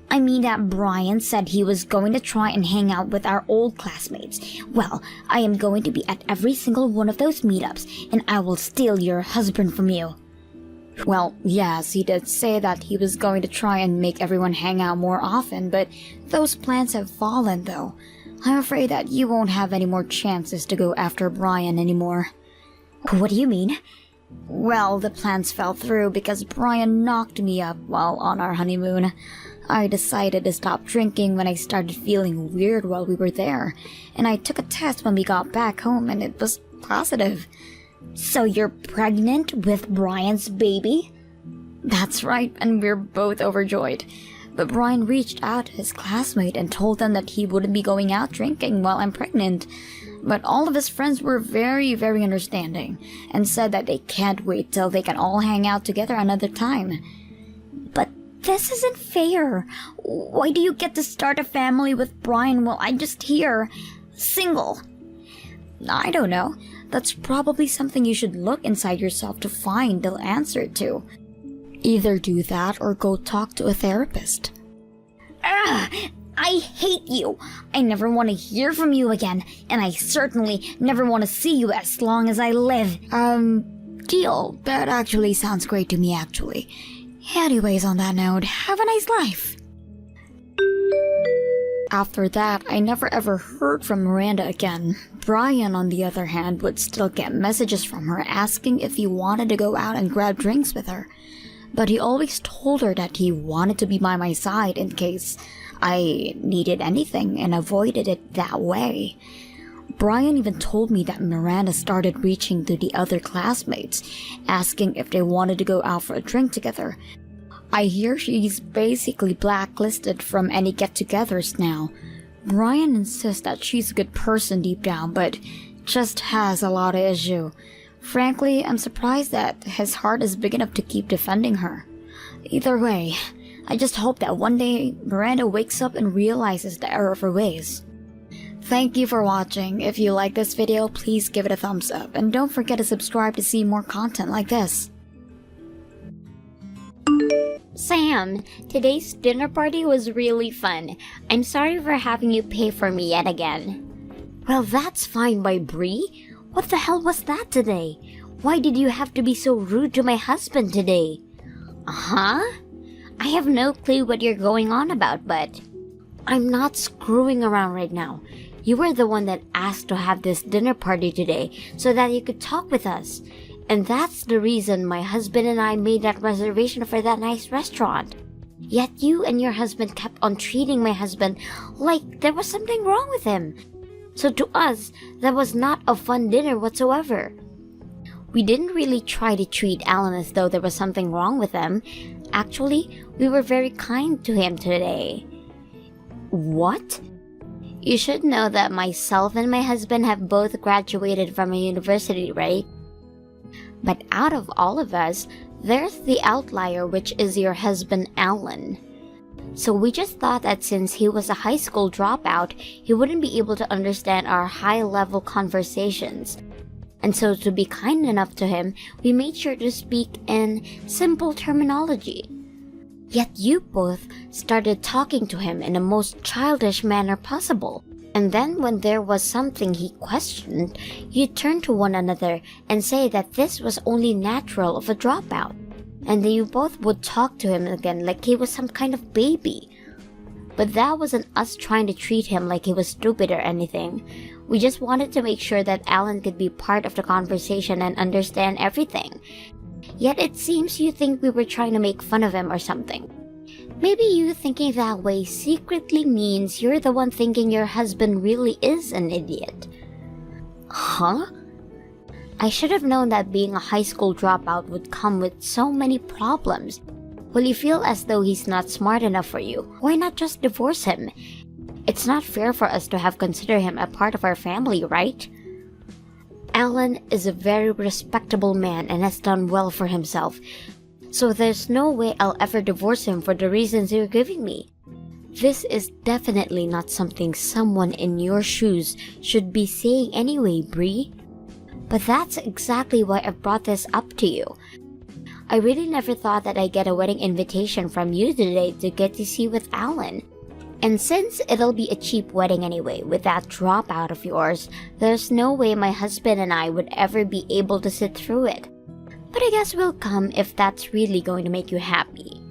I mean that Brian said he was going to try and hang out with our old classmates. Well, I am going to be at every single one of those meetups, and I will steal your husband from you. Well, yes, he did say that he was going to try and make everyone hang out more often, but those plans have fallen, though. I'm afraid that you won't have any more chances to go after Brian anymore. What do you mean? Well, the plans fell through because Brian knocked me up while on our honeymoon. I decided to stop drinking when I started feeling weird while we were there, and I took a test when we got back home and it was positive. So you're pregnant with Brian's baby? That's right, and we're both overjoyed. But Brian reached out to his classmate and told them that he wouldn't be going out drinking while I'm pregnant. But all of his friends were very, very understanding and said that they can't wait till they can all hang out together another time. But this isn't fair. Why do you get to start a family with Brian while I'm just here, single? I don't know. That's probably something you should look inside yourself to find the answer to. Either do that or go talk to a therapist. I hate you. I never want to hear from you again, and I certainly never want to see you as long as I live. Deal. That actually sounds great to me, actually. Anyways, on that note, have a nice life. After that, I never ever heard from Miranda again. Brian, on the other hand, would still get messages from her asking if he wanted to go out and grab drinks with her. But he always told her that he wanted to be by my side in case I needed anything and avoided it that way. Brian even told me that Miranda started reaching to the other classmates, asking if they wanted to go out for a drink together. I hear she's basically blacklisted from any get-togethers now. Brian insists that she's a good person deep down, but just has a lot of issue. Frankly, I'm surprised that his heart is big enough to keep defending her. Either way, I just hope that one day Miranda wakes up and realizes the error of her ways. Thank you for watching. If you like this video, please give it a thumbs up, and don't forget to subscribe to see more content like this. Sam, today's dinner party was really fun. I'm sorry for having you pay for me yet again. Well, that's fine by Bree. What the hell was that today? Why did you have to be so rude to my husband today? Huh? I have no clue what you're going on about, but I'm not screwing around right now. You were the one that asked to have this dinner party today so that you could talk with us. And that's the reason my husband and I made that reservation for that nice restaurant. Yet you and your husband kept on treating my husband like there was something wrong with him. So to us, that was not a fun dinner whatsoever. We didn't really try to treat Alan as though there was something wrong with him. Actually, we were very kind to him today. what? You should know that myself and my husband have both graduated from a university, right? But out of all of us, there's the outlier, which is your husband, Alan. So we just thought that since he was a high school dropout, he wouldn't be able to understand our high-level conversations. And so to be kind enough to him, we made sure to speak in simple terminology. Yet you both started talking to him in the most childish manner possible. And then when there was something he questioned, you turned to one another and say that this was only natural of a dropout. and then you both would talk to him again like he was some kind of baby. But that wasn't us trying to treat him like he was stupid or anything. We just wanted to make sure that Alan could be part of the conversation and understand everything. Yet it seems you think we were trying to make fun of him or something. Maybe you thinking that way secretly means you're the one thinking your husband really is an idiot. Huh? I should have known that being a high school dropout would come with so many problems. Will you feel as though he's not smart enough for you? Why not just divorce him? It's not fair for us to have considered him a part of our family, right? Alan is a very respectable man and has done well for himself. So there's no way I'll ever divorce him for the reasons you're giving me. This is definitely not something someone in your shoes should be saying anyway, Bree. But that's exactly why I brought this up to you. I really never thought that I'd get a wedding invitation from you today to get to see with Alan. And since it'll be a cheap wedding anyway, with that dropout of yours, there's no way my husband and I would ever be able to sit through it. But I guess we'll come if that's really going to make you happy.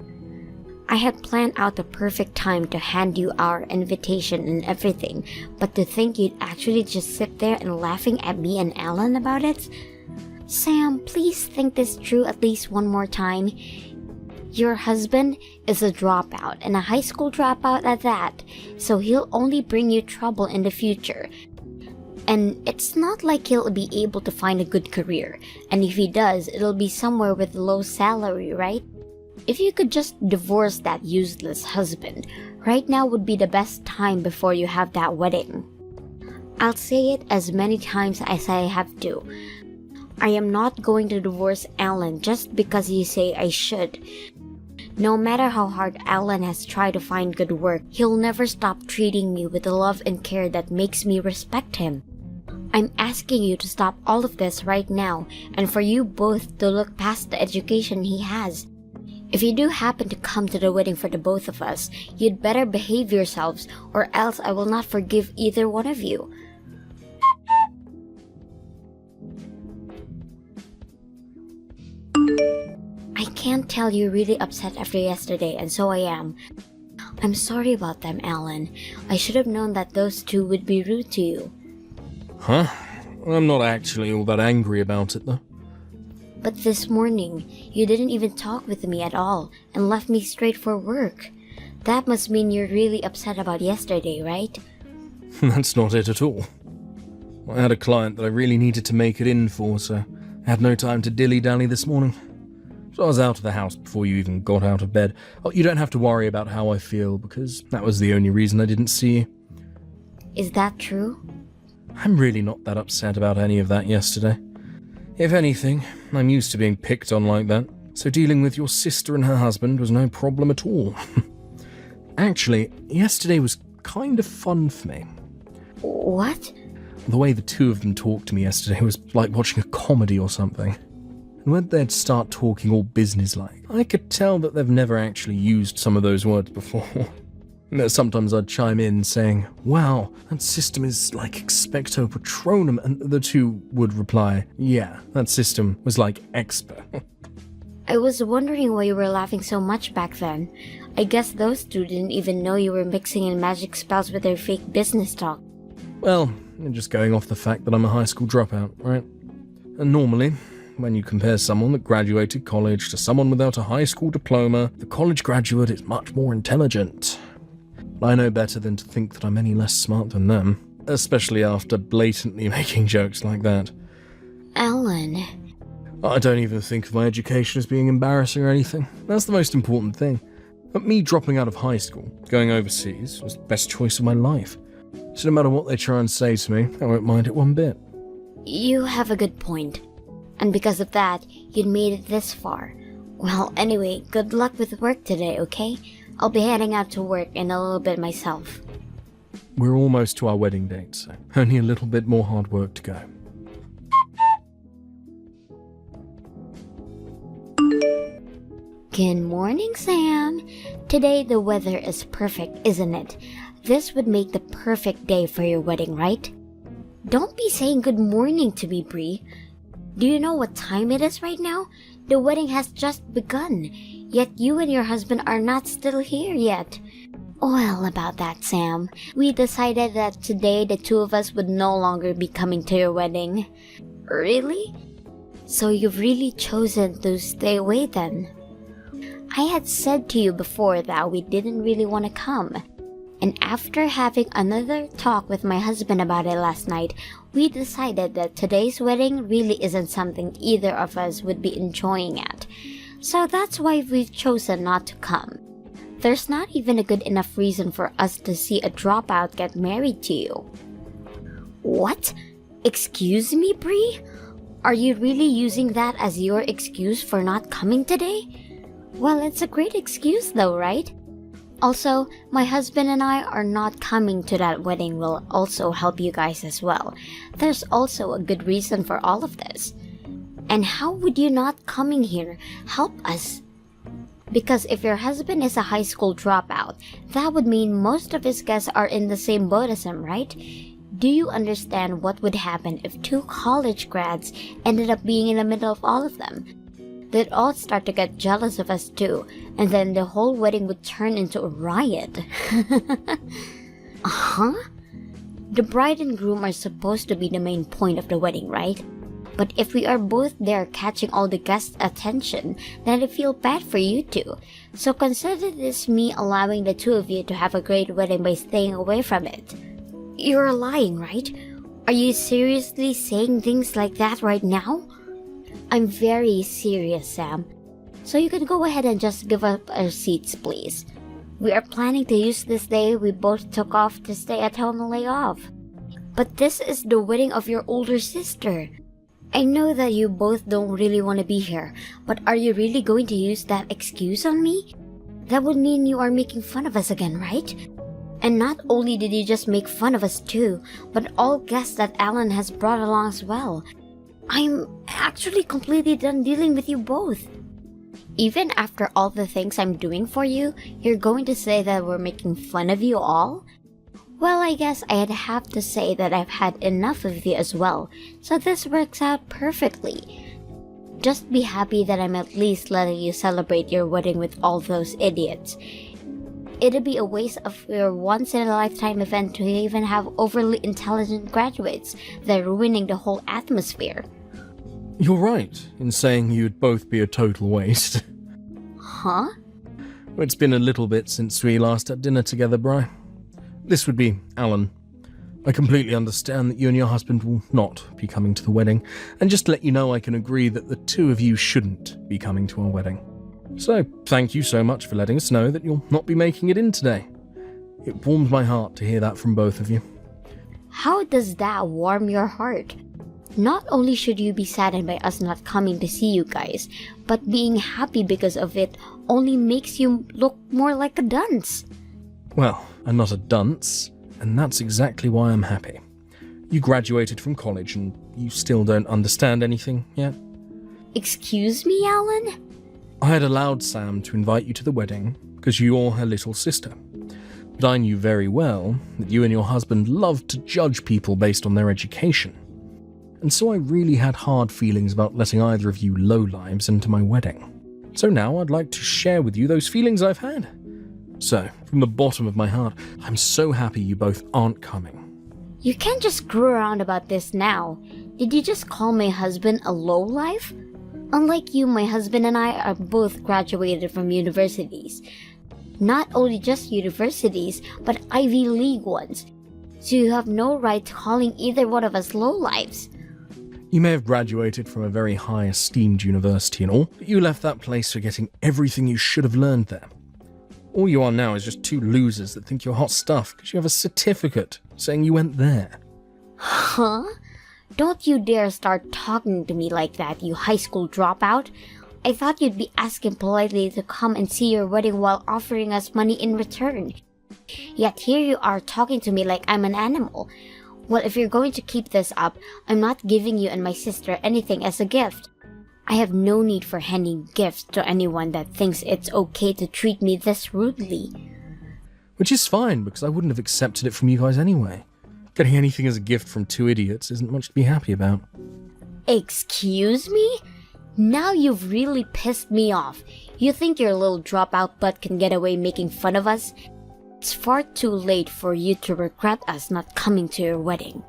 I had planned out the perfect time to hand you our invitation and everything, but to think you'd actually just sit there and laughing at me and Alan about it? Sam, please think this through at least one more time. Your husband is a dropout, and a high school dropout at that, so he'll only bring you trouble in the future. And it's not like he'll be able to find a good career, and if he does, it'll be somewhere with low salary, right? If you could just divorce that useless husband, right now would be the best time before you have that wedding. I'll say it as many times as I have to. I am not going to divorce Alan just because you say I should. No matter how hard Alan has tried to find good work, he'll never stop treating me with the love and care that makes me respect him. I'm asking you to stop all of this right now, and for you both to look past the education he has. If you do happen to come to the wedding for the both of us, you'd better behave yourselves, or else I will not forgive either one of you. I can't tell you're really upset after yesterday, and so I am. I'm sorry about them, Alan. I should have known that those two would be rude to you. Huh? I'm not actually all that angry about it, though. But this morning, you didn't even talk with me at all, and left me straight for work. That must mean you're really upset about yesterday, right? That's not it at all. I had a client that I really needed to make it in for, so I had no time to dilly-dally this morning. So I was out of the house before you even got out of bed. Oh, you don't have to worry about how I feel, because that was the only reason I didn't see you. Is that true? I'm really not that upset about any of that yesterday. If anything, I'm used to being picked on like that, so dealing with your sister and her husband was no problem at all. Actually, yesterday was kind of fun for me. What? The way the two of them talked to me yesterday was like watching a comedy or something. And when they'd start talking all businesslike, I could tell that they've never actually used some of those words before. Sometimes I'd chime in saying, wow, that system is like expecto patronum, and the two would reply, yeah, that system was like expa. I was wondering why you were laughing so much back then. I guess those two didn't even know you were mixing in magic spells with their fake business talk. Well, just going off the fact that I'm a high school dropout, right? And normally, when you compare someone that graduated college to someone without a high school diploma, the college graduate is much more intelligent. I know better than to think that I'm any less smart than them, especially after blatantly making jokes like that. Alan. I don't even think of my education as being embarrassing or anything. That's the most important thing. But me dropping out of high school, going overseas, was the best choice of my life. So no matter what they try and say to me, I won't mind it one bit. You have a good point. And because of that, you'd made it this far. Well, anyway, good luck with work today, okay? I'll be heading out to work in a little bit myself. We're almost to our wedding date, so only a little bit more hard work to go. Good morning, Sam. Today the weather is perfect, isn't it? This would make the perfect day for your wedding, right? Don't be saying good morning to me, Bree. Do you know what time it is right now? The wedding has just begun, yet you and your husband are not still here yet. Well, about that, Sam. We decided that today the two of us would no longer be coming to your wedding. Really? So you've really chosen to stay away then? I had said to you before that we didn't really want to come. And after having another talk with my husband about it last night, we decided that today's wedding really isn't something either of us would be enjoying at. So that's why we've chosen not to come. There's not even a good enough reason for us to see a dropout get married to you. What? Excuse me, Bree? Are you really using that as your excuse for not coming today? Well, it's a great excuse though, right? Also, my husband and I are not coming to that wedding will also help you guys as well. There's also a good reason for all of this. And how would you not coming here help us? Because if your husband is a high school dropout, that would mean most of his guests are in the same boat as him, right? Do you understand what would happen if 2 college grads ended up being in the middle of all of them? They'd all start to get jealous of us too, and then the whole wedding would turn into a riot. Uh-huh? The bride and groom are supposed to be the main point of the wedding, right? But if we are both there catching all the guests' attention, then I feel bad for you two. So consider this me allowing the two of you to have a great wedding by staying away from it. You're lying, right? Are you seriously saying things like that right now? I'm very serious, Sam. So you can go ahead and just give up our seats, please. We are planning to use this day we both took off to stay at home and lay off. But this is the wedding of your older sister. I know that you both don't really want to be here, but are you really going to use that excuse on me? That would mean you are making fun of us again, right? And not only did you just make fun of us too, but all guests that Alan has brought along as well. I'm actually completely done dealing with you both. Even after all the things I'm doing for you, you're going to say that we're making fun of you all? Well, I guess I'd have to say that I've had enough of you as well, so this works out perfectly. Just be happy that I'm at least letting you celebrate your wedding with all those idiots. It'd be a waste of your once-in-a-lifetime event to even have overly intelligent graduates. They're ruining the whole atmosphere. You're right in saying you'd both be a total waste. Huh? It's been a little bit since we last had dinner together, Bri. This would be Alan. I completely understand that you and your husband will not be coming to the wedding, and just to let you know I can agree that the two of you shouldn't be coming to our wedding. So, thank you so much for letting us know that you'll not be making it in today. It warms my heart to hear that from both of you. How does that warm your heart? Not only should you be saddened by us not coming to see you guys, but being happy because of it only makes you look more like a dunce. Well, I'm not a dunce, and that's exactly why I'm happy. You graduated from college and you still don't understand anything yet? Excuse me, Alan? I had allowed Sam to invite you to the wedding because you're her little sister. But I knew very well that you and your husband loved to judge people based on their education. And so I really had hard feelings about letting either of you lowlives into my wedding. So now I'd like to share with you those feelings I've had. So, from the bottom of my heart, I'm so happy you both aren't coming. You can't just screw around about this now. Did you just call my husband a lowlife? Unlike you, my husband and I are both graduated from universities. Not only just universities, but Ivy League ones. So you have no right to calling either one of us lowlives. You may have graduated from a very high esteemed university and all, but you left that place forgetting everything you should have learned there. All you are now is just two losers that think you're hot stuff because you have a certificate saying you went there. Huh? Don't you dare start talking to me like that, you high school dropout. I thought you'd be asking politely to come and see your wedding while offering us money in return. Yet here you are talking to me like I'm an animal. Well, if you're going to keep this up, I'm not giving you and my sister anything as a gift. I have no need for handing gifts to anyone that thinks it's okay to treat me this rudely. Which is fine, because I wouldn't have accepted it from you guys anyway. Getting anything as a gift from two idiots isn't much to be happy about. Excuse me? Now you've really pissed me off. You think your little dropout butt can get away making fun of us? It's far too late for you to regret us not coming to your wedding.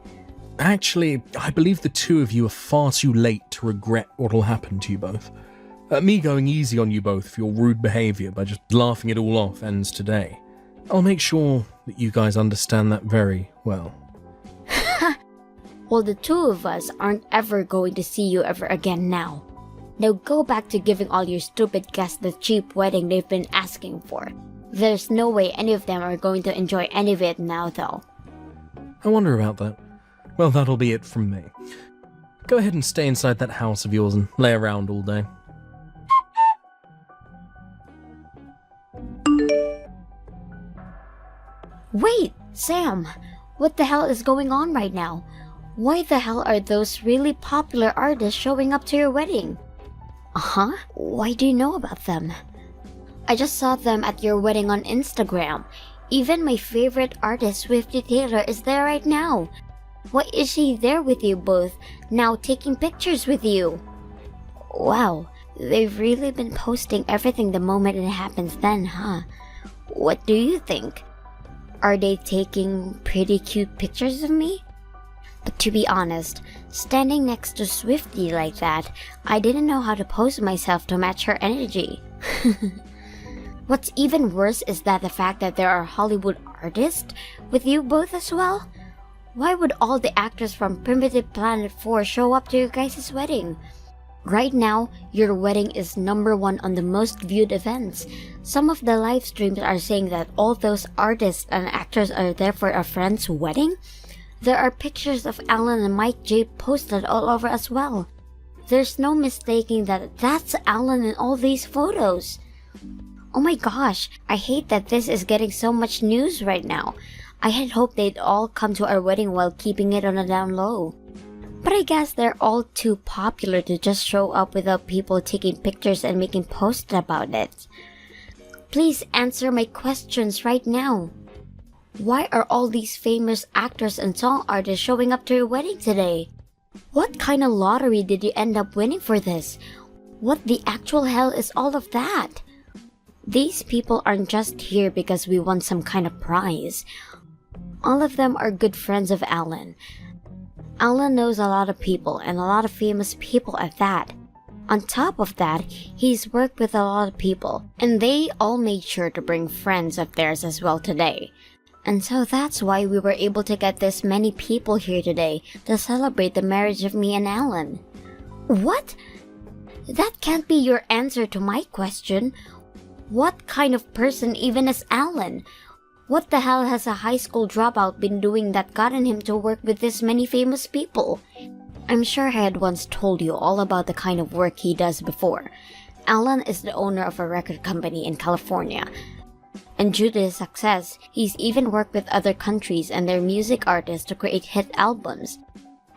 Actually, I believe the two of you are far too late to regret what'll happen to you both. Me going easy on you both for your rude behaviour by just laughing it all off ends today. I'll make sure that you guys understand that very well. Well, the two of us aren't ever going to see you ever again now. Now go back to giving all your stupid guests the cheap wedding they've been asking for. There's no way any of them are going to enjoy any of it now, though. I wonder about that. Well, that'll be it from me. Go ahead and stay inside that house of yours and lay around all day. Wait, Sam! What the hell is going on right now? Why the hell are those really popular artists showing up to your wedding? Uh-huh? Why do you know about them? I just saw them at your wedding on Instagram. Even my favorite artist, Swifty Taylor, is there right now. Why is she there with you both, now taking pictures with you? Wow, they've really been posting everything the moment it happens then, huh? What do you think? Are they taking pretty cute pictures of me? But to be honest, standing next to Swifty like that, I didn't know how to pose myself to match her energy. What's even worse is that the fact that there are Hollywood artists with you both as well. Why would all the actors from Primitive Planet 4 show up to your guys' wedding? Right now, your wedding is #1 on the most viewed events. Some of the live streams are saying that all those artists and actors are there for a friend's wedding. There are pictures of Alan and Mike J posted all over as well. There's no mistaking that that's Alan in all these photos. Oh my gosh, I hate that this is getting so much news right now. I had hoped they'd all come to our wedding while keeping it on a down low. But I guess they're all too popular to just show up without people taking pictures and making posts about it. Please answer my questions right now. Why are all these famous actors and song artists showing up to your wedding today? What kind of lottery did you end up winning for this? What the actual hell is all of that? These people aren't just here because we won some kind of prize. All of them are good friends of Alan. Alan knows a lot of people, and a lot of famous people at that. On top of that, he's worked with a lot of people, and they all made sure to bring friends of theirs as well today. And so that's why we were able to get this many people here today to celebrate the marriage of me and Alan. What? That can't be your answer to my question. What kind of person even is Alan? What the hell has a high school dropout been doing that gotten him to work with this many famous people? I'm sure I had once told you all about the kind of work he does before. Alan is the owner of a record company in California. And due to his success, he's even worked with other countries and their music artists to create hit albums.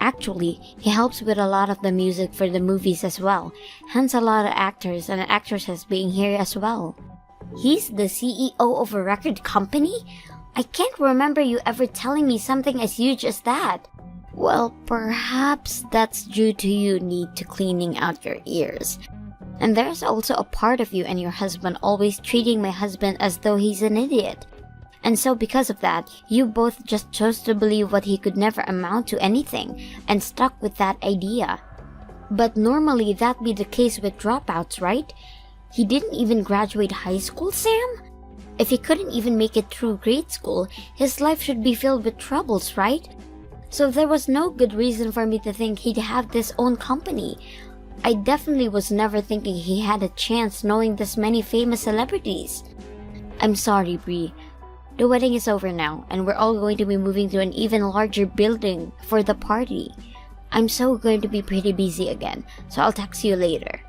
Actually, he helps with a lot of the music for the movies as well, hence a lot of actors and actresses being here as well. He's the CEO of a record company? I can't remember you ever telling me something as huge as that. Well, perhaps that's due to you need to cleaning out your ears. And there's also a part of you and your husband always treating my husband as though he's an idiot. And so because of that, you both just chose to believe what he could never amount to anything, and stuck with that idea. But normally that'd be the case with dropouts, right? He didn't even graduate high school, Sam? If he couldn't even make it through grade school, his life should be filled with troubles, right? So there was no good reason for me to think he'd have this own company. I definitely was never thinking he had a chance knowing this many famous celebrities. I'm sorry, Bree. The wedding is over now, and we're all going to be moving to an even larger building for the party. I'm so going to be pretty busy again, so I'll text you later.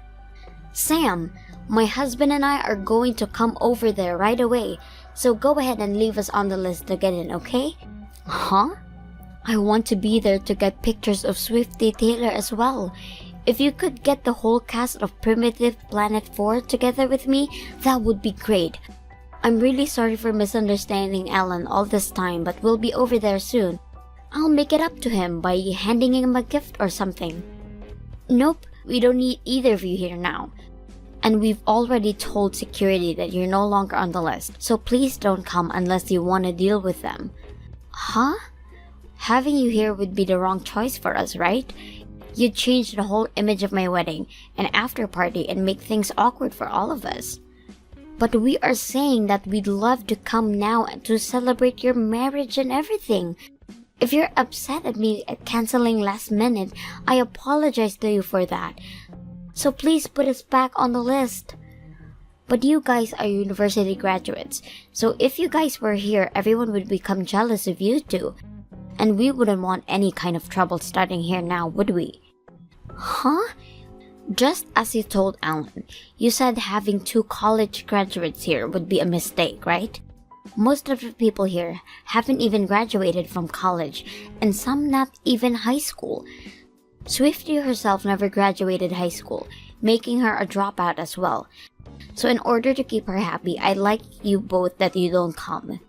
Sam, my husband and I are going to come over there right away, so go ahead and leave us on the list to get in, okay? Huh? I want to be there to get pictures of Swifty Taylor as well. If you could get the whole cast of Primitive Planet 4 together with me, that would be great. I'm really sorry for misunderstanding Alan all this time, but we'll be over there soon. I'll make it up to him by handing him a gift or something. Nope, we don't need either of you here now. And we've already told security that you're no longer on the list, so please don't come unless you want to deal with them. Huh? Having you here would be the wrong choice for us, right? You'd change the whole image of my wedding and after party and make things awkward for all of us. But we are saying that we'd love to come now to celebrate your marriage and everything. If you're upset at me at canceling last minute, I apologize to you for that. So please put us back on the list. But you guys are university graduates, so if you guys were here, everyone would become jealous of you two. And we wouldn't want any kind of trouble starting here now, would we? Huh? Just as you told Alan, you said having 2 college graduates here would be a mistake, right? Most of the people here haven't even graduated from college, and some not even high school. Swifty herself never graduated high school, making her a dropout as well. So in order to keep her happy, I'd like you both that you don't come.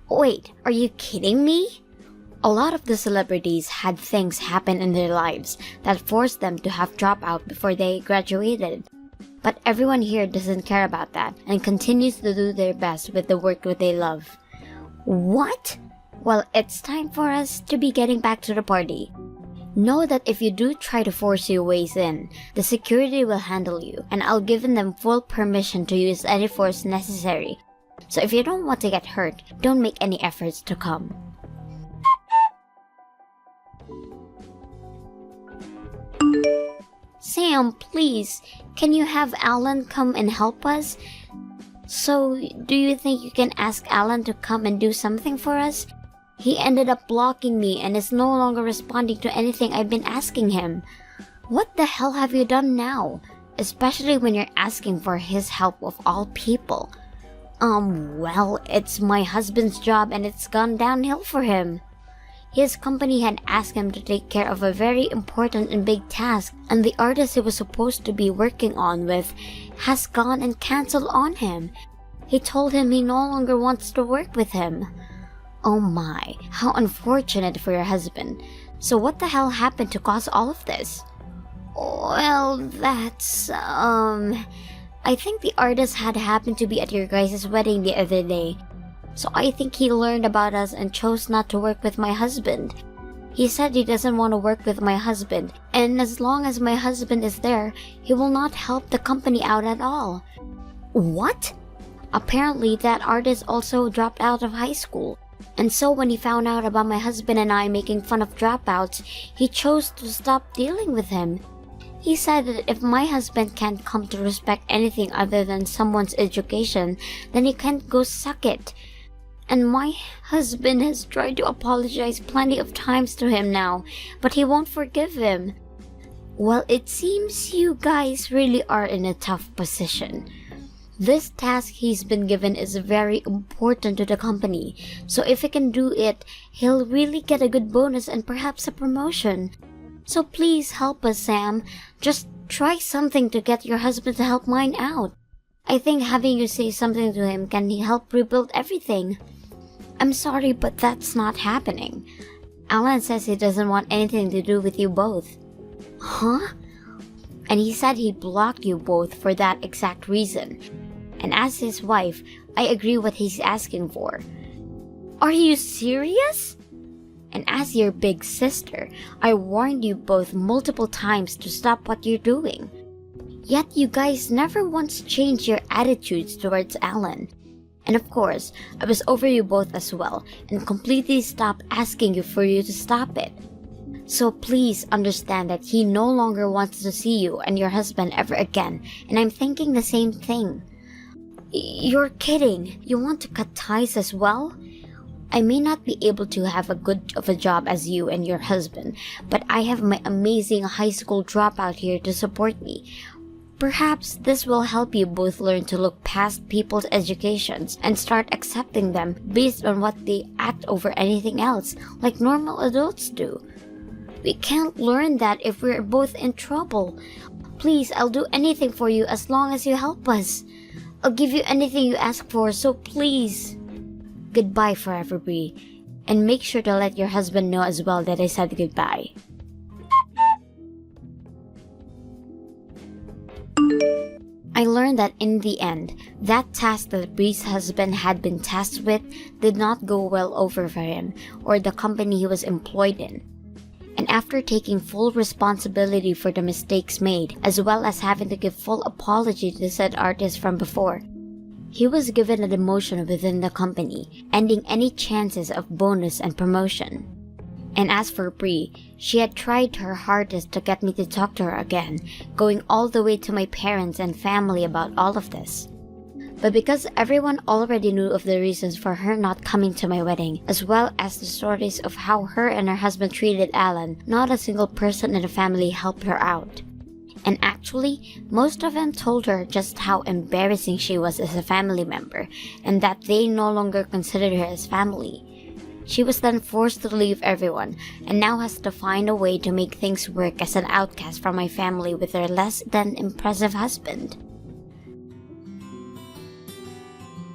Wait, are you kidding me? A lot of the celebrities had things happen in their lives that forced them to have dropout before they graduated. But everyone here doesn't care about that and continues to do their best with the work that they love. What? Well, it's time for us to be getting back to the party. Know that if you do try to force your ways in, the security will handle you, and I'll give them full permission to use any force necessary. So if you don't want to get hurt, don't make any efforts to come. Sam, please, can you have Alan come and help us? So, do you think you can ask Alan to come and do something for us? He ended up blocking me and is no longer responding to anything I've been asking him. What the hell have you done now? Especially when you're asking for his help of all people. Well, it's my husband's job and it's gone downhill for him. His company had asked him to take care of a very important and big task, and the artist he was supposed to be working on with has gone and cancelled on him. He told him he no longer wants to work with him. Oh my, how unfortunate for your husband. So what the hell happened to cause all of this? Well, that's, I think the artist had happened to be at your guys' wedding the other day. So I think he learned about us and chose not to work with my husband. He said he doesn't want to work with my husband, and as long as my husband is there, he will not help the company out at all. What? Apparently that artist also dropped out of high school. And so when he found out about my husband and I making fun of dropouts, he chose to stop dealing with him. He said that if my husband can't come to respect anything other than someone's education, then he can't go suck it. And my husband has tried to apologize plenty of times to him now, but he won't forgive him. Well, it seems you guys really are in a tough position. This task he's been given is very important to the company, so if he can do it, he'll really get a good bonus and perhaps a promotion. So please help us, Sam. Just try something to get your husband to help mine out. I think having you say something to him can help rebuild everything. I'm sorry, but that's not happening. Alan says he doesn't want anything to do with you both. Huh? And he said he blocked you both for that exact reason. And as his wife, I agree what he's asking for. Are you serious? And as your big sister, I warned you both multiple times to stop what you're doing. Yet you guys never once changed your attitudes towards Alan. And of course, I was over you both as well and completely stopped asking you for you to stop it. So please understand that he no longer wants to see you and your husband ever again, and I'm thinking the same thing. You're kidding. You want to cut ties as well? I may not be able to have a good of a job as you and your husband, but I have my amazing high school dropout here to support me. Perhaps this will help you both learn to look past people's educations and start accepting them based on what they act over anything else, like normal adults do. We can't learn that if we're both in trouble. Please, I'll do anything for you as long as you help us. I'll give you anything you ask for, so please. Goodbye forever, Bree. And make sure to let your husband know as well that I said goodbye. I learned that in the end, that task that Bree's husband had been tasked with did not go well over for him or the company he was employed in. And after taking full responsibility for the mistakes made, as well as having to give full apology to said artist from before, he was given a demotion within the company, ending any chances of bonus and promotion. And as for Bree, she had tried her hardest to get me to talk to her again, going all the way to my parents and family about all of this. But because everyone already knew of the reasons for her not coming to my wedding, as well as the stories of how her and her husband treated Alan, not a single person in the family helped her out. And actually, most of them told her just how embarrassing she was as a family member, and that they no longer considered her as family. She was then forced to leave everyone, and now has to find a way to make things work as an outcast from my family with her less than impressive husband.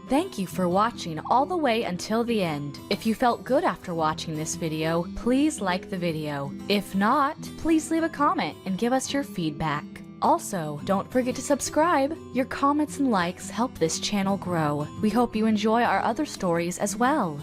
Thank you for watching all the way until the end. If you felt good after watching this video, please like the video. If not, please leave a comment and give us your feedback. Also, don't forget to subscribe. Your comments and likes help this channel grow. We hope you enjoy our other stories as well.